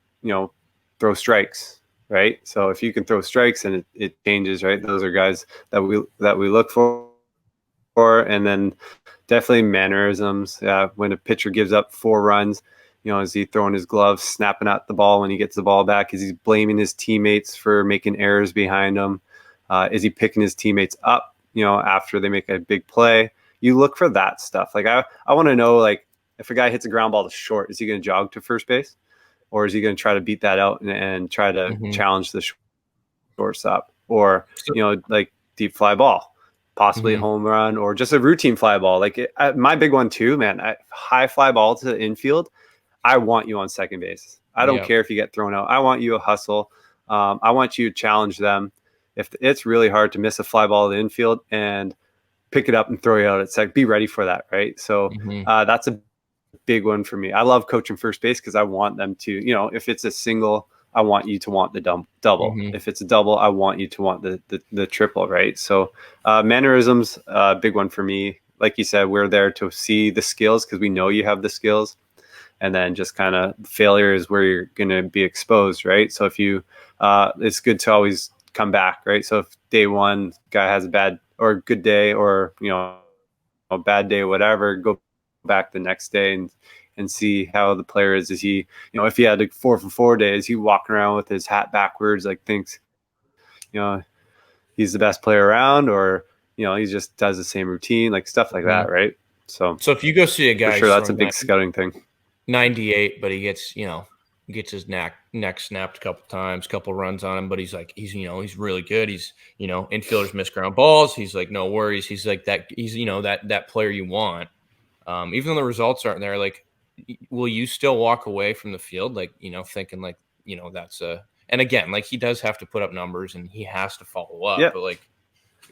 throw strikes? right? So if you can throw strikes and it changes, right? Those are guys that we look for. And then definitely mannerisms. When a pitcher gives up 4 runs, is he throwing his gloves, snapping at the ball when he gets the ball back? Is he blaming his teammates for making errors behind him? Is he picking his teammates up, after they make a big play? You look for that stuff. Like I want to know, like, if a guy hits a ground ball to short, is he going to jog to first base? Or is he going to try to beat that out and try to challenge the shortstop? Or, like deep fly ball, possibly a home run, or just a routine fly ball. Like my big one too, man, high fly ball to the infield. I want you on second base. I don't care if you get thrown out. I want you to hustle. I want you to challenge them. If it's really hard to miss a fly ball to the infield and pick it up and throw it out at second, be ready for that, right? So that's a big one for me. I love coaching first base because I want them to, if it's a single, I want you to want the double. If it's a double, I want you to want the triple, right? So mannerisms, big one for me. Like you said, we're there to see the skills because we know you have the skills. And then just kind of failure is where you're going to be exposed, right? So if you, it's good to always come back, right? So if day one guy has a bad or a good day, or a bad day, whatever, go back the next day and see how the player is. Is he, if he had like 4 for 4 days, he walking around with his hat backwards, like thinks, he's the best player around, or he just does the same routine, like stuff like that, right? So if you go see a guy, for sure, that's a big scouting thing. 98, but he gets his neck snapped a couple times, couple runs on him, but he's he's really good. He's infielders miss ground balls. He's like, no worries. He's like that. He's that player you want. Even though the results aren't there, like, will you still walk away from the field, like, thinking like, that's and again, like, he does have to put up numbers and he has to follow up, but like,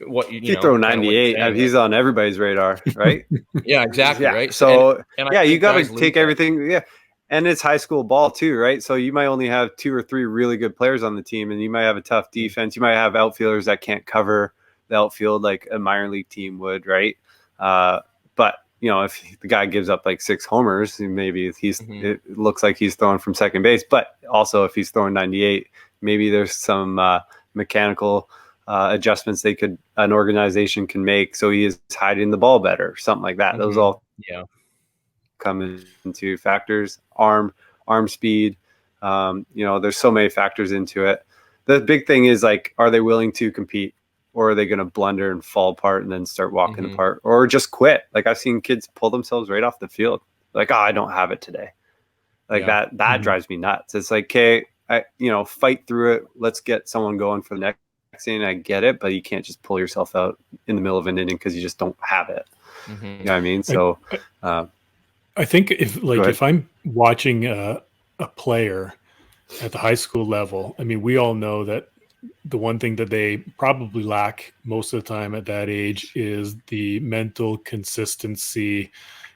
what you throw 98, he's on everybody's radar, right? Yeah, exactly. Right. So you got to take everything. Yeah. And it's high school ball too, right? So you might only have 2 or 3 really good players on the team, and you might have a tough defense. You might have outfielders that can't cover the outfield like a minor league team would, right? But if the guy gives up like 6 homers, maybe it looks like he's throwing from second base. But also, if he's throwing 98, maybe there's some mechanical adjustments an organization can make, so he is hiding the ball better, something like that. Those all come into factors. Arm speed. There's so many factors into it. The big thing is, like, are they willing to compete? Or are they going to blunder and fall apart and then start walking apart, or just quit? Like, I've seen kids pull themselves right off the field. Like, I don't have it today. Like that drives me nuts. It's like, okay, fight through it. Let's get someone going for the next inning. I get it, but you can't just pull yourself out in the middle of an inning because you just don't have it. You know what I mean? So I think if I'm watching a player at the high school level, I mean, we all know that the one thing that they probably lack most of the time at that age is the mental consistency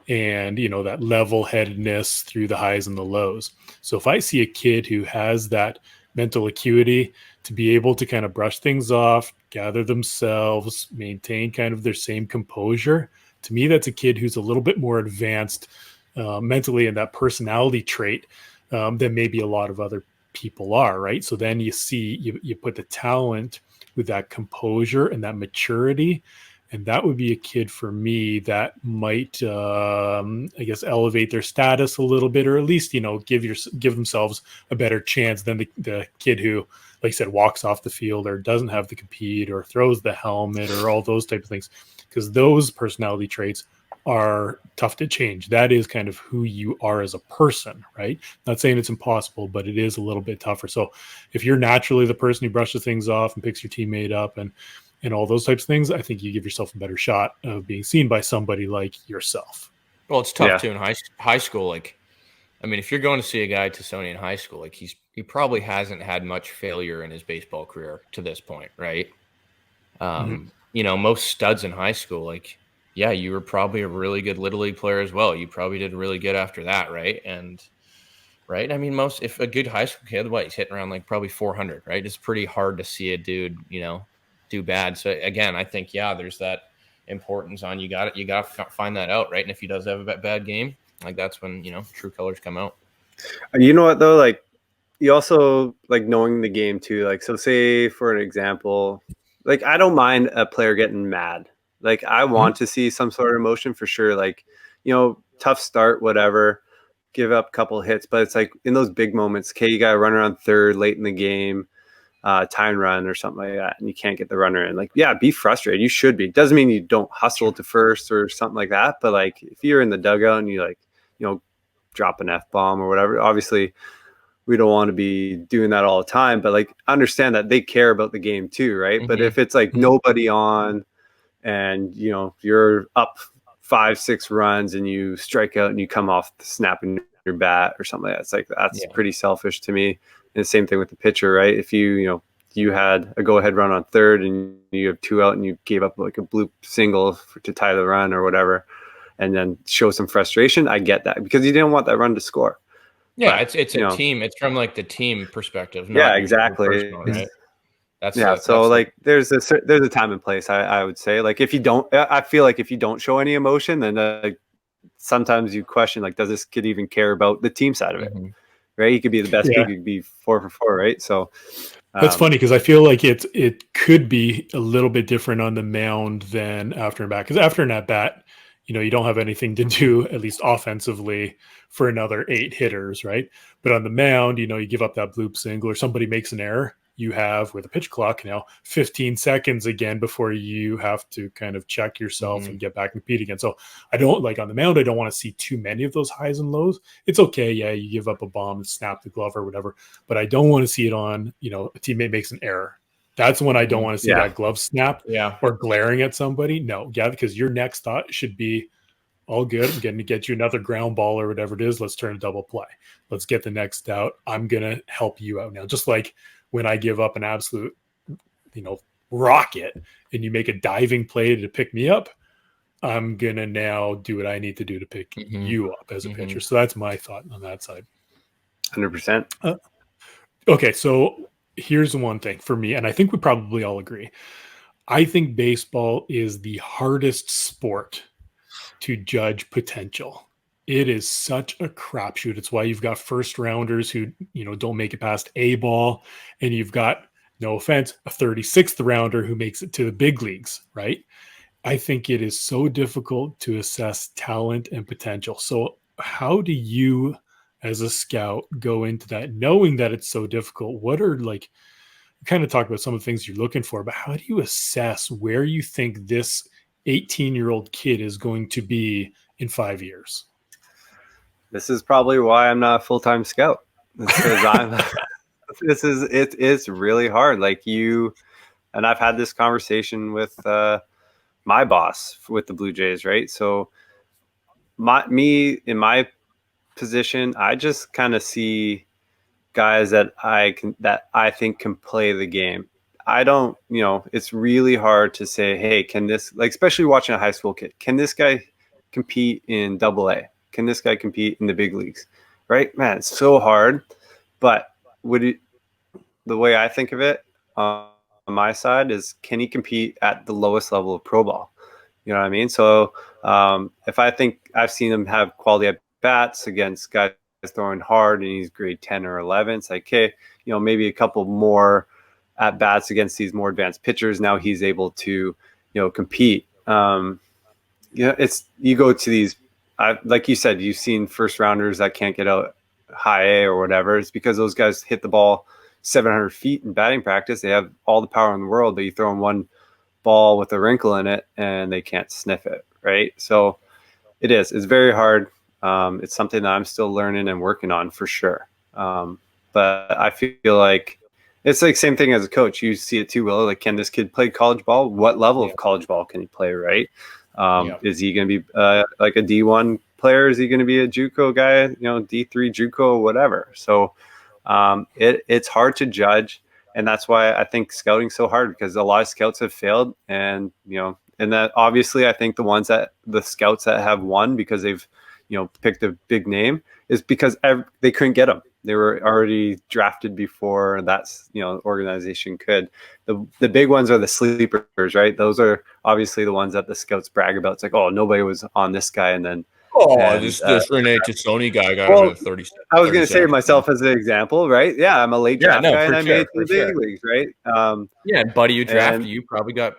and, that level-headedness through the highs and the lows. So if I see a kid who has that mental acuity to be able to kind of brush things off, gather themselves, maintain kind of their same composure, to me, that's a kid who's a little bit more advanced mentally in that personality trait than maybe a lot of other people are, right? So then you see, you put the talent with that composure and that maturity, and that would be a kid for me that might, I guess, elevate their status a little bit, or at least, give themselves a better chance than the kid who, like I said, walks off the field or doesn't have the compete or throws the helmet or all those type of things, because those personality traits are tough to change. That is kind of who you are as a person, right? Not saying it's impossible, but it is a little bit tougher. So if you're naturally the person who brushes things off and picks your teammate up and all those types of things, I think you give yourself a better shot of being seen by somebody like yourself. Well, it's tough too in high school. Like, I mean, if you're going to see a guy Tosoni in high school, like, he probably hasn't had much failure in his baseball career to this point, right? Most studs in high school, like, yeah, you were probably a really good Little League player as well. You probably did really good after that, right? And right, I mean, if a good high school kid, he's hitting around like probably 400, right? It's pretty hard to see a dude, do bad. So again, I think there's that importance on you got to find that out, right? And if he does have a bad game, like, that's when true colors come out. You know what though, like, you also like knowing the game too. Like, so say for an example, like I don't mind a player getting mad. Like I want to see some sort of emotion for sure. Like, tough start, whatever, give up a couple hits, but it's like in those big moments, okay, you got to run around third late in the game, time run or something like that, and you can't get the runner in. Like, yeah, be frustrated. You should be. Doesn't mean you don't hustle to first or something like that. But like if you're in the dugout and you like, drop an F-bomb or whatever, obviously we don't want to be doing that all the time, but like understand that they care about the game too, right? But if it's like nobody on and you're up 5-6 runs and you strike out and you come off snapping your bat or something like that, it's like that's pretty selfish to me. And the same thing with the pitcher, right? If you had a go-ahead run on third and you have 2 out and you gave up like a bloop single to tie the run or whatever, and then show some frustration, I get that because you didn't want that run to score. Yeah, but, it's a team. It's from like the team perspective. Not exactly. Personal, right? There's a time and place. I would say, like, if you don't, I feel like if you don't show any emotion, then sometimes you question, like, does this kid even care about the team side of it? Right? He could be the best. He could be 4 for 4, right? So that's funny because I feel like it could be a little bit different on the mound than after and back. Because after an at bat, you don't have anything to do, at least offensively, for another 8 hitters, right? But on the mound, you give up that bloop single or somebody makes an error. You have, with a pitch clock, 15 seconds again before you have to kind of check yourself and get back and compete again. So I don't, like, on the mound, I don't want to see too many of those highs and lows. It's okay. Yeah, you give up a bomb and snap the glove or whatever. But I don't want to see it on, a teammate makes an error. That's when I don't want to see that glove snap or glaring at somebody. No, because your next thought should be, all good. I'm going to get you another ground ball or whatever it is. Let's turn a double play. Let's get the next out. I'm going to help you out now. Just like when I give up an absolute, rocket and you make a diving play to pick me up, I'm going to now do what I need to do to pick you up as a pitcher. So that's my thought on that side. 100%. Okay. So here's one thing for me, and I think we probably all agree. I think baseball is the hardest sport to judge potential. It is such a crapshoot. It's why you've got first rounders who, don't make it past A ball, and you've got, no offense, a 36th rounder who makes it to the big leagues, right? I think it is so difficult to assess talent and potential. So how do you, as a scout, go into that knowing that it's so difficult? What are, like, you kind of talk about some of the things you're looking for, but how do you assess where you think this 18-year-old kid is going to be in 5 years? This is probably why I'm not a full-time scout. Because it is really hard. Like and I've had this conversation with my boss with the Blue Jays, right? So in my position, I just kind of see guys that I think can play the game. I don't, it's really hard to say, hey, can this, like, especially watching a high school kid, can this guy compete in Double-A? Can this guy compete in the big leagues? Right? Man, it's so hard. But the way I think of it on my side is, can he compete at the lowest level of pro ball? You know what I mean? So if I think I've seen him have quality at bats against guys throwing hard and he's grade 10 or 11, it's like, okay, maybe a couple more at bats against these more advanced pitchers. Now he's able to, compete. It's, you go to these, like you said, you've seen first rounders that can't get out high A or whatever. It's because those guys hit the ball 700 feet in batting practice. They have all the power in the world, but you throw them one ball with a wrinkle in it and they can't sniff it. Right. So it's very hard. It's something that I'm still learning and working on for sure. But I feel like it's like same thing as a coach. You see it too, Will. Like, can this kid play college ball? What level of college ball can he play? Right? Is he going to be like a D1 player? Is he going to be a JUCO guy? D3 JUCO, whatever. So it's hard to judge, and that's why I think scouting's so hard, because a lot of scouts have failed, and and that obviously I think the scouts that have won because they've picked a big name is because they couldn't get them. They were already drafted before that's organization could. The big ones are the sleepers, right? Those are obviously the ones that the scouts brag about. It's like, oh, nobody was on this guy, and then Oh, And, this Rene Tosoni guy got well, him at 30. I was going to say myself as an example, right? Yeah, I'm a late draft guy, and I made two big leagues, right? Yeah, and buddy, you drafted, and you probably got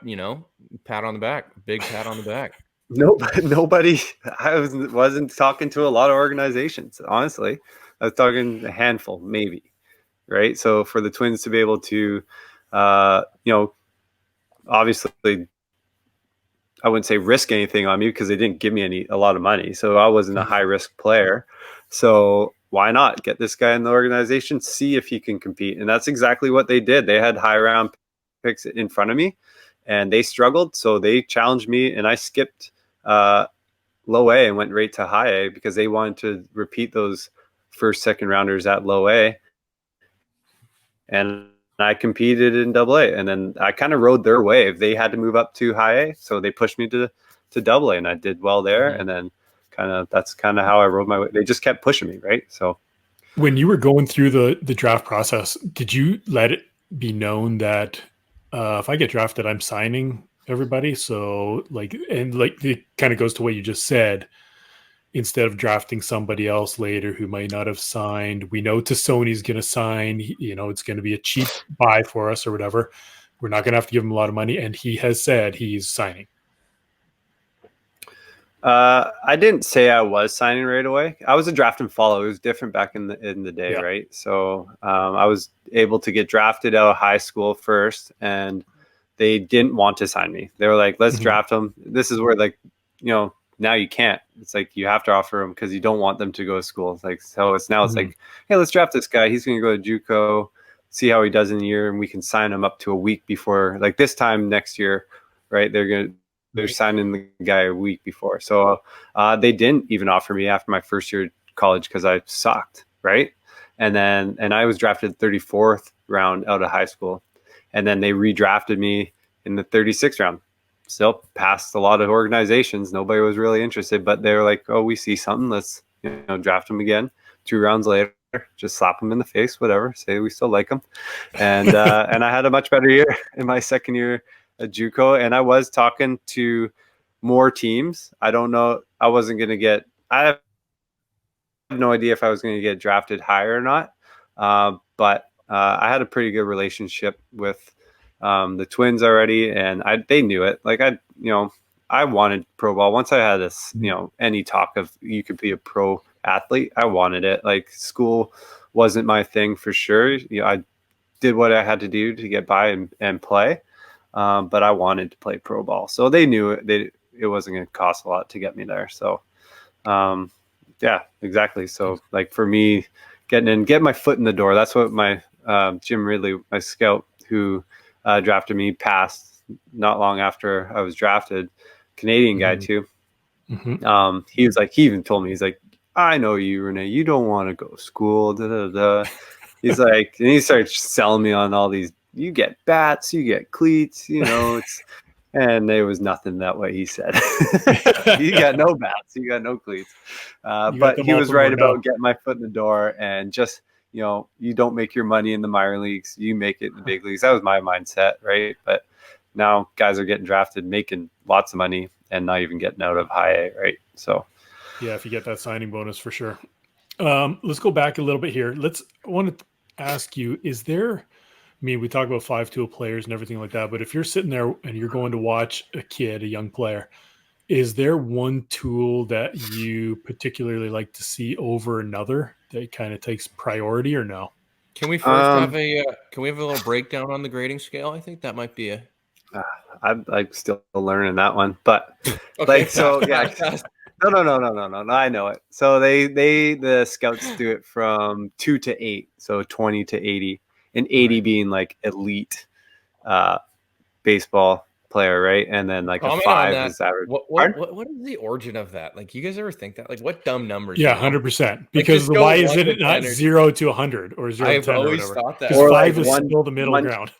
pat on the back, big pat on the back. nobody. I wasn't talking to a lot of organizations, honestly. I was talking a handful, maybe, right? So for the Twins to be able to, obviously, I wouldn't say risk anything on me because they didn't give me a lot of money, so I wasn't a high risk player. So why not get this guy in the organization, see if he can compete? And that's exactly what they did. They had high round picks in front of me, and they struggled, so they challenged me, and I skipped low A and went right to high A because they wanted to repeat those first, second rounders at low A. And I competed in double A, and then I kind of rode their wave. They had to move up to high A, so they pushed me to double A, and I did well there. And then that's kind of how I rode my way. They just kept pushing me, right? So when you were going through the draft process, did you let it be known that if I get drafted, I'm signing everybody? So it kind of goes to what you just said. Instead of drafting somebody else later who might not have signed, we know Tosoni's going to sign. It's going to be a cheap buy for us or whatever. We're not going to have to give him a lot of money, and he has said he's signing. I didn't say I was signing right away. I was a draft and follow. It was different back in the day, right? So I was able to get drafted out of high school first, and they didn't want to sign me. They were like, "Let's draft him." This is where now you can't. It's like you have to offer them because you don't want them to go to school. It's like, so it's like, hey, let's draft this guy. He's going to go to JUCO, see how he does in a year, and we can sign him up to a week before, like this time next year, right? They're signing the guy a week before. So they didn't even offer me after my first year of college because I sucked, right? And I was drafted 34th round out of high school, and then they redrafted me in the 36th round. Still passed a lot of organizations. Nobody was really interested, but they were like, "Oh, we see something. Let's draft him again." 2 rounds later, just slap him in the face, whatever. Say we still like him, and and I had a much better year in my second year at JUCO, and I was talking to more teams. I don't know. I have no idea if I was going to get drafted higher or not, but I had a pretty good relationship with the Twins already, and they knew it. Like I wanted pro ball. Once I had this, any talk of you could be a pro athlete, I wanted it. Like school wasn't my thing for sure. I did what I had to do to get by and play, but I wanted to play pro ball. So they knew it wasn't going to cost a lot to get me there. So yeah, exactly. So like for me, getting my foot in the door, that's what my Jim Ridley, my scout who drafted me, passed not long after I was drafted. Canadian guy too. He was like, he even told me, he's like, "I know you, Rene. You don't want to go to school." Da, da, da. He's like, and he started selling me on all these. You get bats, you get cleats, and there was nothing that way. He said, "You got no bats, you got no cleats." But he was right about getting my foot in the door and just. You don't make your money in the minor leagues, you make it in the big leagues. That was my mindset, right? But now guys are getting drafted, making lots of money, and not even getting out of high A, right? So, yeah, if you get that signing bonus for sure. Let's go back a little bit here. I want to ask you: we talk about 5-tool players and everything like that, but if you're sitting there and you're going to watch a young player, is there one tool that you particularly like to see over another that kind of takes priority, or no? Can we first have a little breakdown on the grading scale? I think that might be I'm still learning that one, but okay, No, I know it. So the scouts do it from 2 to 8, so 20 to 80, and 80 being like elite baseball player, right? And then like a 5 is average. What is the origin of that? Like, you guys ever think that? Like, what dumb numbers? Yeah, 100%. Because why is it not 0 to 100 or 0 to 10? I've always thought that. Because 5 is still the middle ground.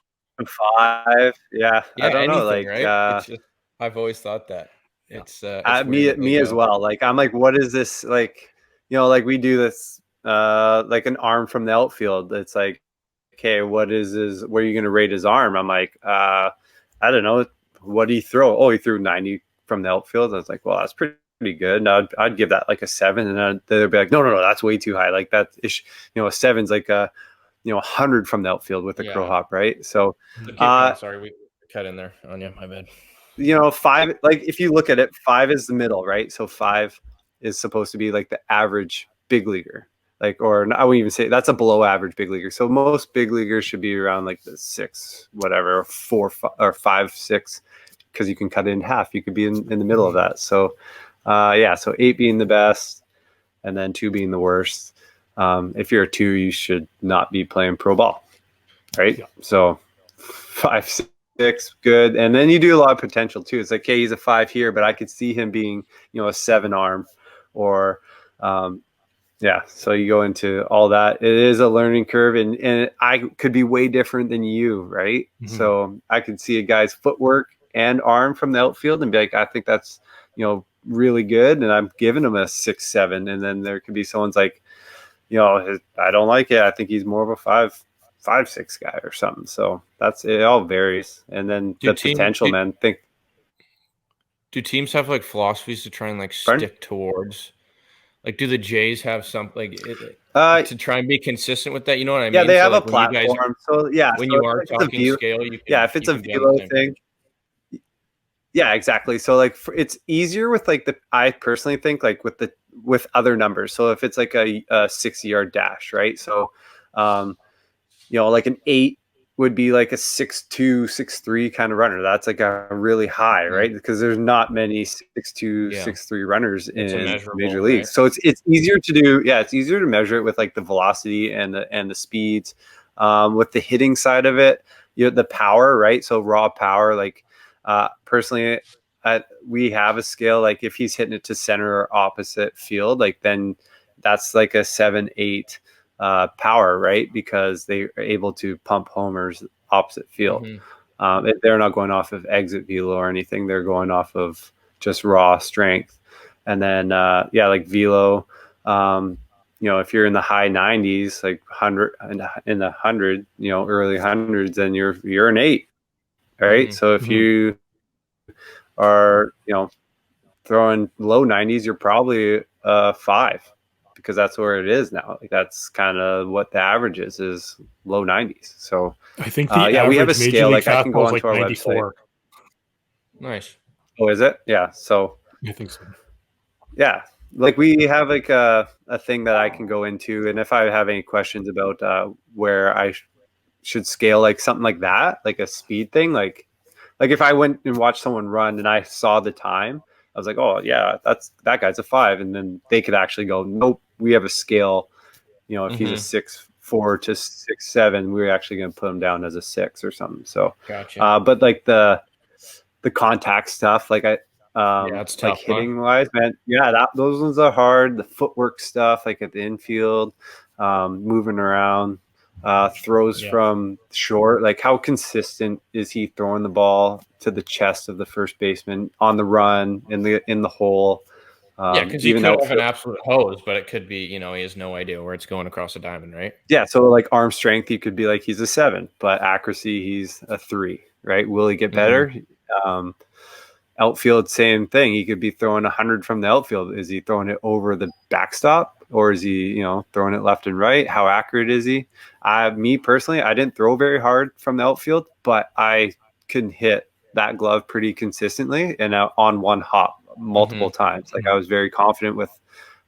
5, yeah. I don't know, like right? It's just, I've always thought that. It's me as well. Like, I'm like, what is this? Like, like we do this like an arm from the outfield. It's like, okay, what is his? Where are you going to rate his arm? I'm like, I don't know. What did he throw? Oh, he threw 90 from the outfield. I was like, well, that's pretty pretty good. And I'd give that like a 7, and they'd be like, no, that's way too high. Like that is, a 7's like a 100 from the outfield with a crow hop, right? So keep going. Sorry, we cut in there on you. My bad. 5, like if you look at it, 5 is the middle, right? So 5 is supposed to be like the average big leaguer, like, or I wouldn't even say that's a below average big leaguer. So most big leaguers should be around like the 6, whatever, 4 or 5, 6, because you can cut it in half. You could be in the middle of that. So so 8 being the best, and then 2 being the worst. If you're a 2, you should not be playing pro ball, right? Yeah. So 5, 6, good. And then you do a lot of potential too. It's like, okay, he's a 5 here, but I could see him being, a 7 arm, or so you go into all that. It is a learning curve, and I could be way different than you, right? Mm-hmm. So I could see a guy's footwork and arm from the outfield and be like, I think that's, really good, and I'm giving him a 6, 7. And then there could be someone's like, I don't like it. I think he's more of a 5, 6 guy or something. So it all varies. And then potential, man. Do teams have like philosophies to try and like stick towards? Like, do the Jays have something to try and be consistent with that? You know what I mean? Yeah, they have a platform. When you are talking scale, you can, if it's a velo thing. Yeah, exactly. So like it's easier with like I personally think like with other numbers. So if it's like a 60-yard dash, right? So, like an 8 would be like a 6'2", 6'3" kind of runner. That's like a really high, right? Because there's not many 6'2", 6'3" runners in major leagues. Right? So it's easier to do. Yeah, it's easier to measure it with like the velocity and the speeds. With the hitting side of it, the power, right? So raw power, like. Personally, we have a scale, like if he's hitting it to center or opposite field, like then that's like a 7, 8 power, right? Because they are able to pump homers opposite field. Mm-hmm. They're not going off of exit velo or anything. They're going off of just raw strength. And then, like velo, if you're in the high 90s, like 100 in the 100, early hundreds, then you're an 8. Right. Mm-hmm. So if you are, throwing low 90s, you're probably 5, because that's where it is now. Like that's kind of what the average is low 90s. So I think we have a scale. Like I can go onto our 94. Website. Nice. Oh, is it? Yeah. So I think so. Yeah. Like we have like a thing that I can go into, and if I have any questions about where I should scale like something like that, like a speed thing, like if I went and watched someone run and I saw the time, I was like, oh yeah, that guy's a 5, and then they could actually go, nope, we have a scale. If he's a 6'4" to 6'7", we're actually going to put him down as a 6 or something. So, gotcha. But like the contact stuff, like it's tough, like hitting wise, man. Yeah, those ones are hard. The footwork stuff, like at the infield, moving around. Throws from short, like how consistent is he throwing the ball to the chest of the first baseman on the run in the hole? Because he could have an absolute hose, but it could be, he has no idea where it's going across the diamond, right? Yeah, so like arm strength, he could be like he's a 7, but accuracy, he's a 3, right? Will he get better? Outfield, same thing. He could be throwing 100 from the outfield. Is he throwing it over the backstop, or is he, throwing it left and right? How accurate is he? Me personally, I didn't throw very hard from the outfield, but I can hit that glove pretty consistently and on one hop multiple times. Like I was very confident with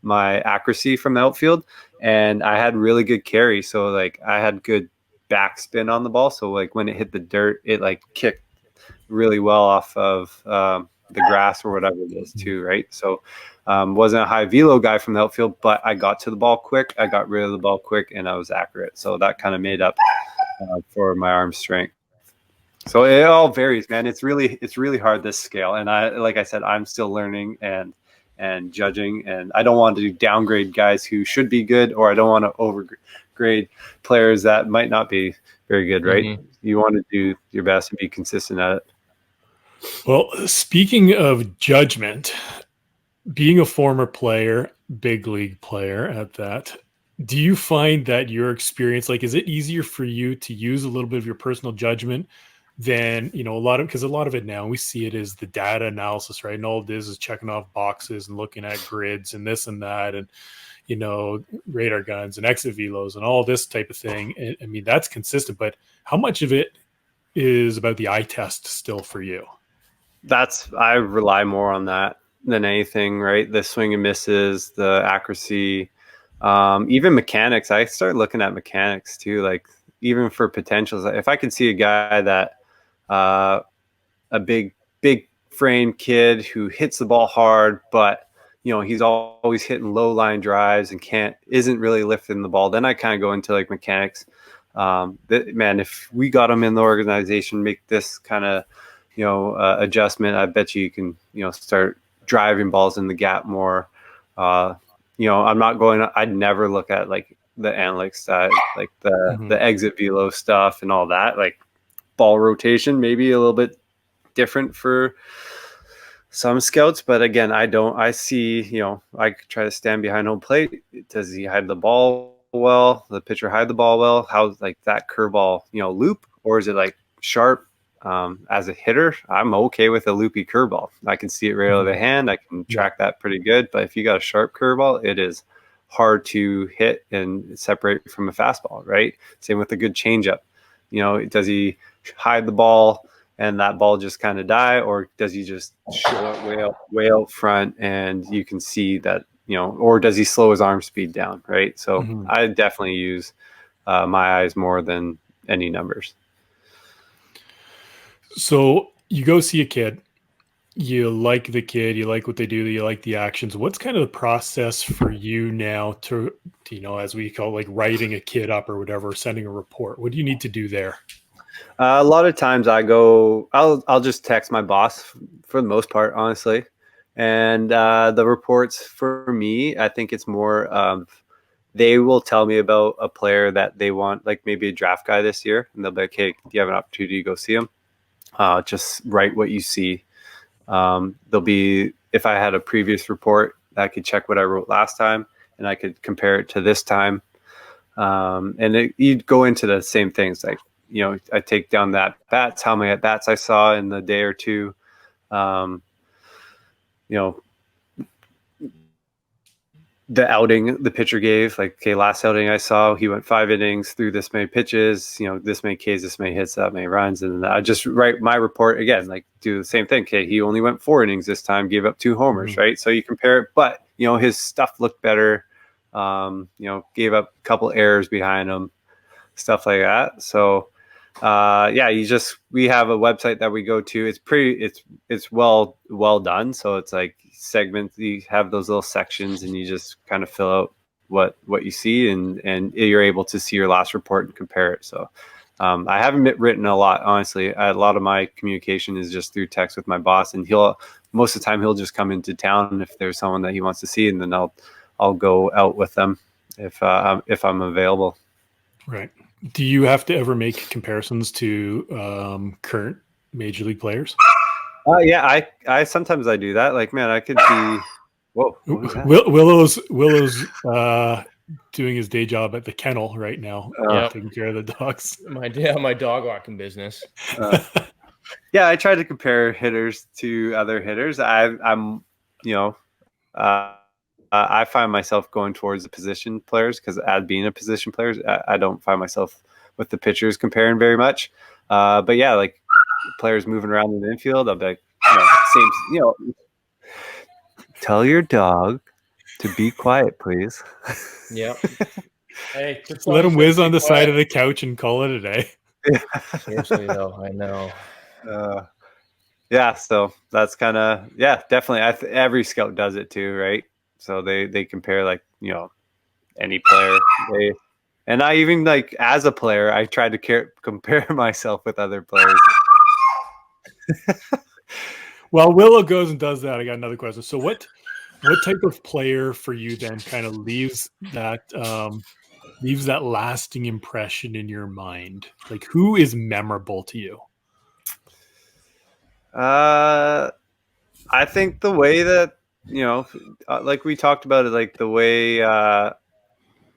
my accuracy from the outfield, and I had really good carry. So like I had good backspin on the ball. So like when it hit the dirt, it like kicked really well off of the grass or whatever it is too, right? So wasn't a high velo guy from the outfield, but I got to the ball quick, I got rid of the ball quick, and I was accurate. So that kind of made up for my arm strength. So it all varies, man. It's really hard, this scale, and like I said, I'm still learning and judging, and I don't want to downgrade guys who should be good, or I don't want to overgrade players that might not be very good, right? You want to do your best and be consistent at it. Well, speaking of judgment, being a former player, big league player at that, do you find that your experience, like, is it easier for you to use a little bit of your personal judgment then a lot of it now we see it as the data analysis, right? And all it is checking off boxes and looking at grids and this and that, and radar guns and exit velos and all this type of thing. And, I mean, that's consistent, but how much of it is about the eye test still for you? I rely more on that than anything, right? The swing and misses, the accuracy, even mechanics. I start looking at mechanics too, like even for potentials. If I could see a guy that a big frame kid who hits the ball hard, but he's always hitting low line drives and isn't really lifting the ball, then I kind of go into like mechanics. Man, if we got him in the organization, make this kind of adjustment, I bet you can start driving balls in the gap more. I'd never look at like the analytics side, like the exit velo stuff and all that. Like ball rotation, maybe a little bit different for some scouts, but again, I see, I try to stand behind home plate. Does he hide the ball well? The pitcher hide the ball well? How's like that curveball, loop, or is it like sharp? As a hitter, I'm okay with a loopy curveball. I can see it right out of the hand. I can track that pretty good. But if you got a sharp curveball, it is hard to hit and separate from a fastball, right? Same with a good changeup. Does he hide the ball and that ball just kind of die, or does he just show it way out front and you can see that, or does he slow his arm speed down, right? So I definitely use my eyes more than any numbers. So you go see a kid, you like the kid, you like what they do, you like the actions. What's kind of the process for you now to as we call it, like writing a kid up or whatever, sending a report? What do you need to do there? A lot of times I'll just text my boss for the most part, honestly. And the reports for me, I think it's more of, they will tell me about a player that they want, like maybe a draft guy this year, and they'll be like, hey, do you have an opportunity to go see him? Just write what you see. There'll be, if I had a previous report, I could check what I wrote last time and I could compare it to this time. And you'd go into the same things, like, I take down that bats, how many at bats I saw in the day or two. The outing the pitcher gave, like, okay, last outing I saw, he went 5 innings, threw this many pitches, this many Ks, this many hits, that many runs. And I just write my report again, like do the same thing. Okay, he only went 4 innings this time, gave up 2 homers, right? So you compare it, but his stuff looked better. Gave up a couple errors behind him, stuff like that. So we have a website that we go to. It's well done. So it's like segments, you have those little sections and you just kind of fill out what you see and you're able to see your last report and compare it. So I haven't written a lot, honestly. A lot of my communication is just through text with my boss, and most of the time he'll just come into town if there's someone that he wants to see, and then I'll go out with them if I'm available. Right. Do you have to ever make comparisons to current major league players? Yeah, I sometimes I do that. Like, man, I could be. Whoa, what was that? Willow's doing his day job at the kennel right now, taking care of the dogs. My dog walking business. Yeah, I try to compare hitters to other hitters. I find myself going towards the position players because as being a position player, I don't find myself with the pitchers comparing very much. But yeah, like players moving around in the infield, I'll be like, tell your dog to be quiet, please. Yeah. Hey, let him whiz on the side of the couch and call it a day. Seriously though, I know. Yeah, so that's kind of definitely. Every scout does it too, right? So they compare like any player. And I even like as a player, I try to compare myself with other players. Well, Willow goes and does that. I got another question. So what type of player for you then kind of leaves that lasting impression in your mind? Like, who is memorable to you? I think the way that like we talked about it, like the way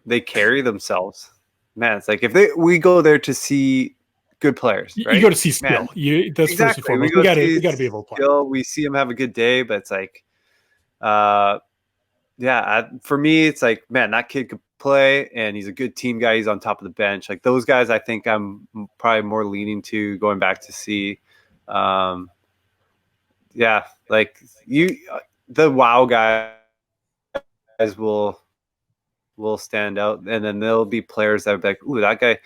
they carry themselves. Man, it's like if we go there to see good players, right? You go to see skill. Man, That's first and foremost. We got to be able to play. Skill. We see him have a good day, but it's like, for me, it's like, man, that kid could play, and he's a good team guy. He's on top of the bench. Like those guys, I think I'm probably more leaning to going back to see. Like the wow guys will stand out, and then there'll be players that would be like, ooh, that guy,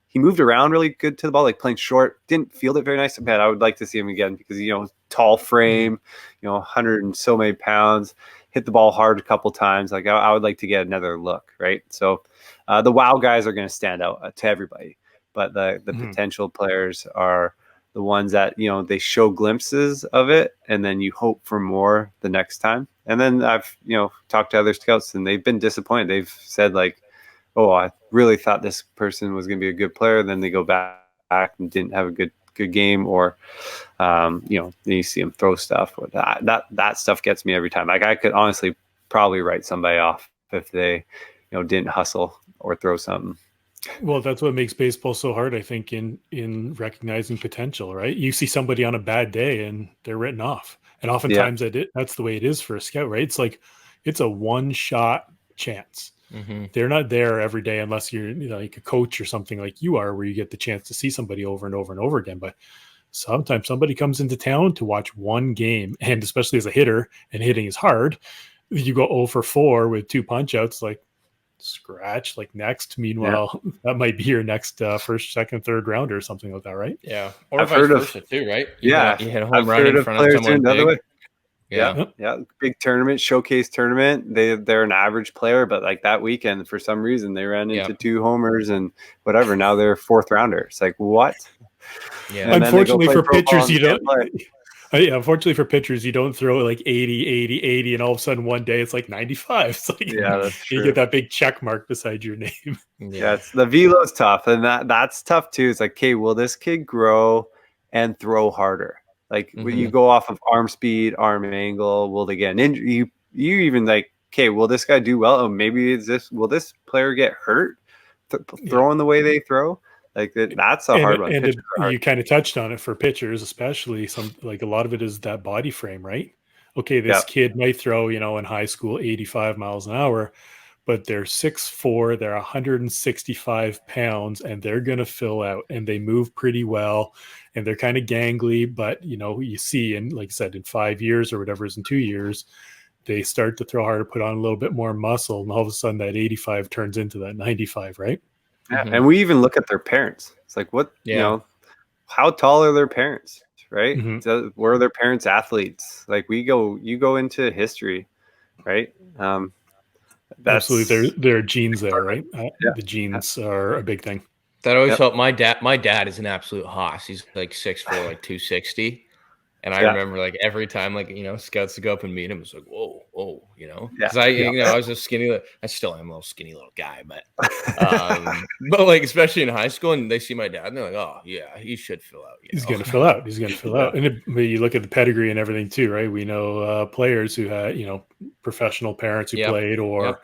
he moved around really good to the ball, like playing short, didn't field it very nice. Man, I would like to see him again because, tall frame, 100 and so many pounds, hit the ball hard a couple times. Like I would like to get another look, right? So the wow guys are going to stand out to everybody, but the potential players are the ones that, they show glimpses of it, and then you hope for more the next time. And then I've, talked to other scouts, and they've been disappointed. They've said like, oh, I really thought this person was going to be a good player. Then they go back and didn't have a good game, or, then you see them throw stuff. That stuff gets me every time. Like I could honestly probably write somebody off if they, didn't hustle or throw something. Well, that's what makes baseball so hard, I think, in recognizing potential, right? You see somebody on a bad day and they're written off. And oftentimes that's the way it is for a scout, right? It's like, it's a one-shot chance. Mm-hmm. They're not there every day unless you're like a coach or something like you are, where you get the chance to see somebody over and over and over again. But sometimes somebody comes into town to watch one game, and especially as a hitter, and hitting is hard, you go 0 for 4 with 2 punch outs, like, scratch, like next. Meanwhile, that might be your next first, second, third rounder or something like that, right? Yeah, or I've vice versa too, right? You hit a home I've run in front of someone big. Yeah. Big tournament, showcase tournament. They're an average player, but like that weekend, for some reason, they ran into 2 homers and whatever. Now they're 4th rounder. It's like, what? Yeah. Unfortunately for pitchers, you don't. Unfortunately for pitchers, you don't throw like 80, and all of a sudden one day it's like 95. It's like, that's true. You get that big check mark beside your name. It's the velo's tough, and that's tough too. It's like, okay, will this kid grow and throw harder? Like when you go off of arm speed, arm angle, will they get an injury? You even like, okay, will this guy do well? Oh, maybe will this player get hurt throwing the way they throw? Like that's a hard one. You kind of touched on it for pitchers, especially like a lot of it is that body frame, right? Okay, this kid might throw, in high school 85 miles an hour, but they're 6'4", they're 165 pounds, and they're going to fill out, and they move pretty well, and they're kind of gangly, but you see, and like I said, in 5 years or whatever is in 2 years, they start to throw harder, put on a little bit more muscle, and all of a sudden that 85 turns into that 95, right? Yeah, and we even look at their parents. It's like, what, how tall are their parents, right? Were their parents athletes? Like you go into history, right? Absolutely, there are genes there, right? The genes are a big thing. That always helped. My dad is an absolute hoss. He's like 6'4", like 260. And I remember like every time, like, scouts to go up and meet him, it's like, whoa, because I was a skinny, I still am a little skinny little guy, but like, especially in high school, and they see my dad and they're like, oh yeah, he should fill out. He's going to fill out. He's going to fill out. And you look at the pedigree and everything too, right? We know players who had, professional parents who played or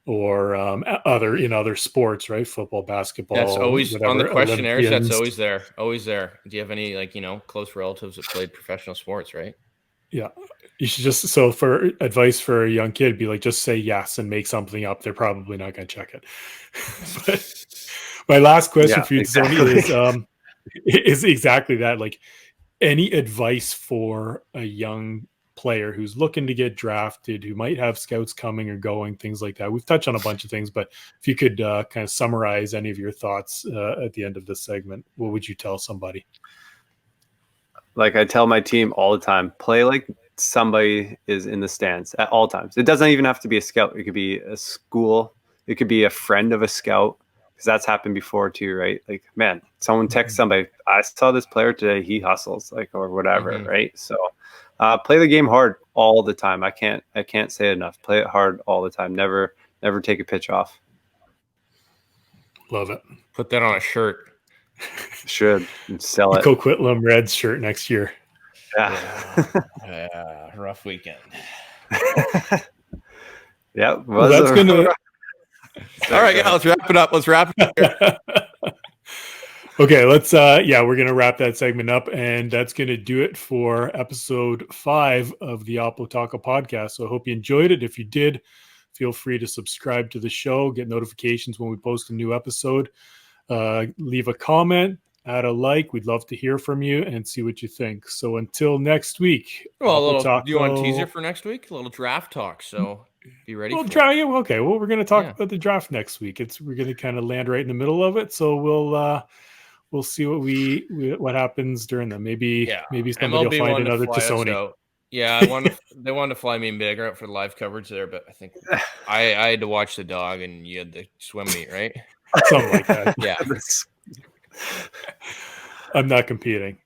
other sports, right? Football, basketball. That's always whatever, on the questionnaires. Olympians. That's always there. Do you have any close relatives that played professional sports, right? Yeah. You should so for advice for a young kid, be like, just say yes and make something up. They're probably not going to check it. But my last question for you, Tosoni, is exactly that. Like, any advice for a young player who's looking to get drafted, who might have scouts coming or going, things like that? We've touched on a bunch of things, but if you could kind of summarize any of your thoughts at the end of this segment, what would you tell somebody? Like I tell my team all the time, play like somebody is in the stands at all times. It doesn't even have to be a scout. It could be a school. It could be a friend of a scout, because that's happened before too, right? Like, man, someone texts somebody, I saw this player today, he hustles, like, or whatever, right? So play the game hard all the time. I can't say it enough. Play it hard all the time. Never take a pitch off. Love it. Put that on a shirt. Should, and sell it. Coquitlam Reds shirt next year. Yeah. Rough weekend. Yeah. Well, that's gonna. All right, let's wrap it up. Okay, let's we're gonna wrap that segment up, and that's gonna do it for episode 5 of the Oppo Taco podcast. So I hope you enjoyed it. If you did, feel free to subscribe to the show, get notifications when we post a new episode, leave a comment, add a like. We'd love to hear from you and see what you think. So until next week, Well, Oppo do you want to tease Taco. it for next week? A little draft talk. So be ready. Well, for it. okay. Well, we're going to talk about the draft next week. We're going to kind of land right in the middle of it. So we'll see what happens during them. Maybe somebody will find another Tosoni. Yeah, they wanted to fly me and Bigger out for the live coverage there, but I think I had to watch the dog and you had the swim meet, right? Something like that. Yeah. I'm not competing.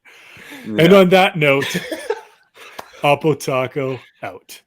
Yeah. And on that note, Oppo Taco out.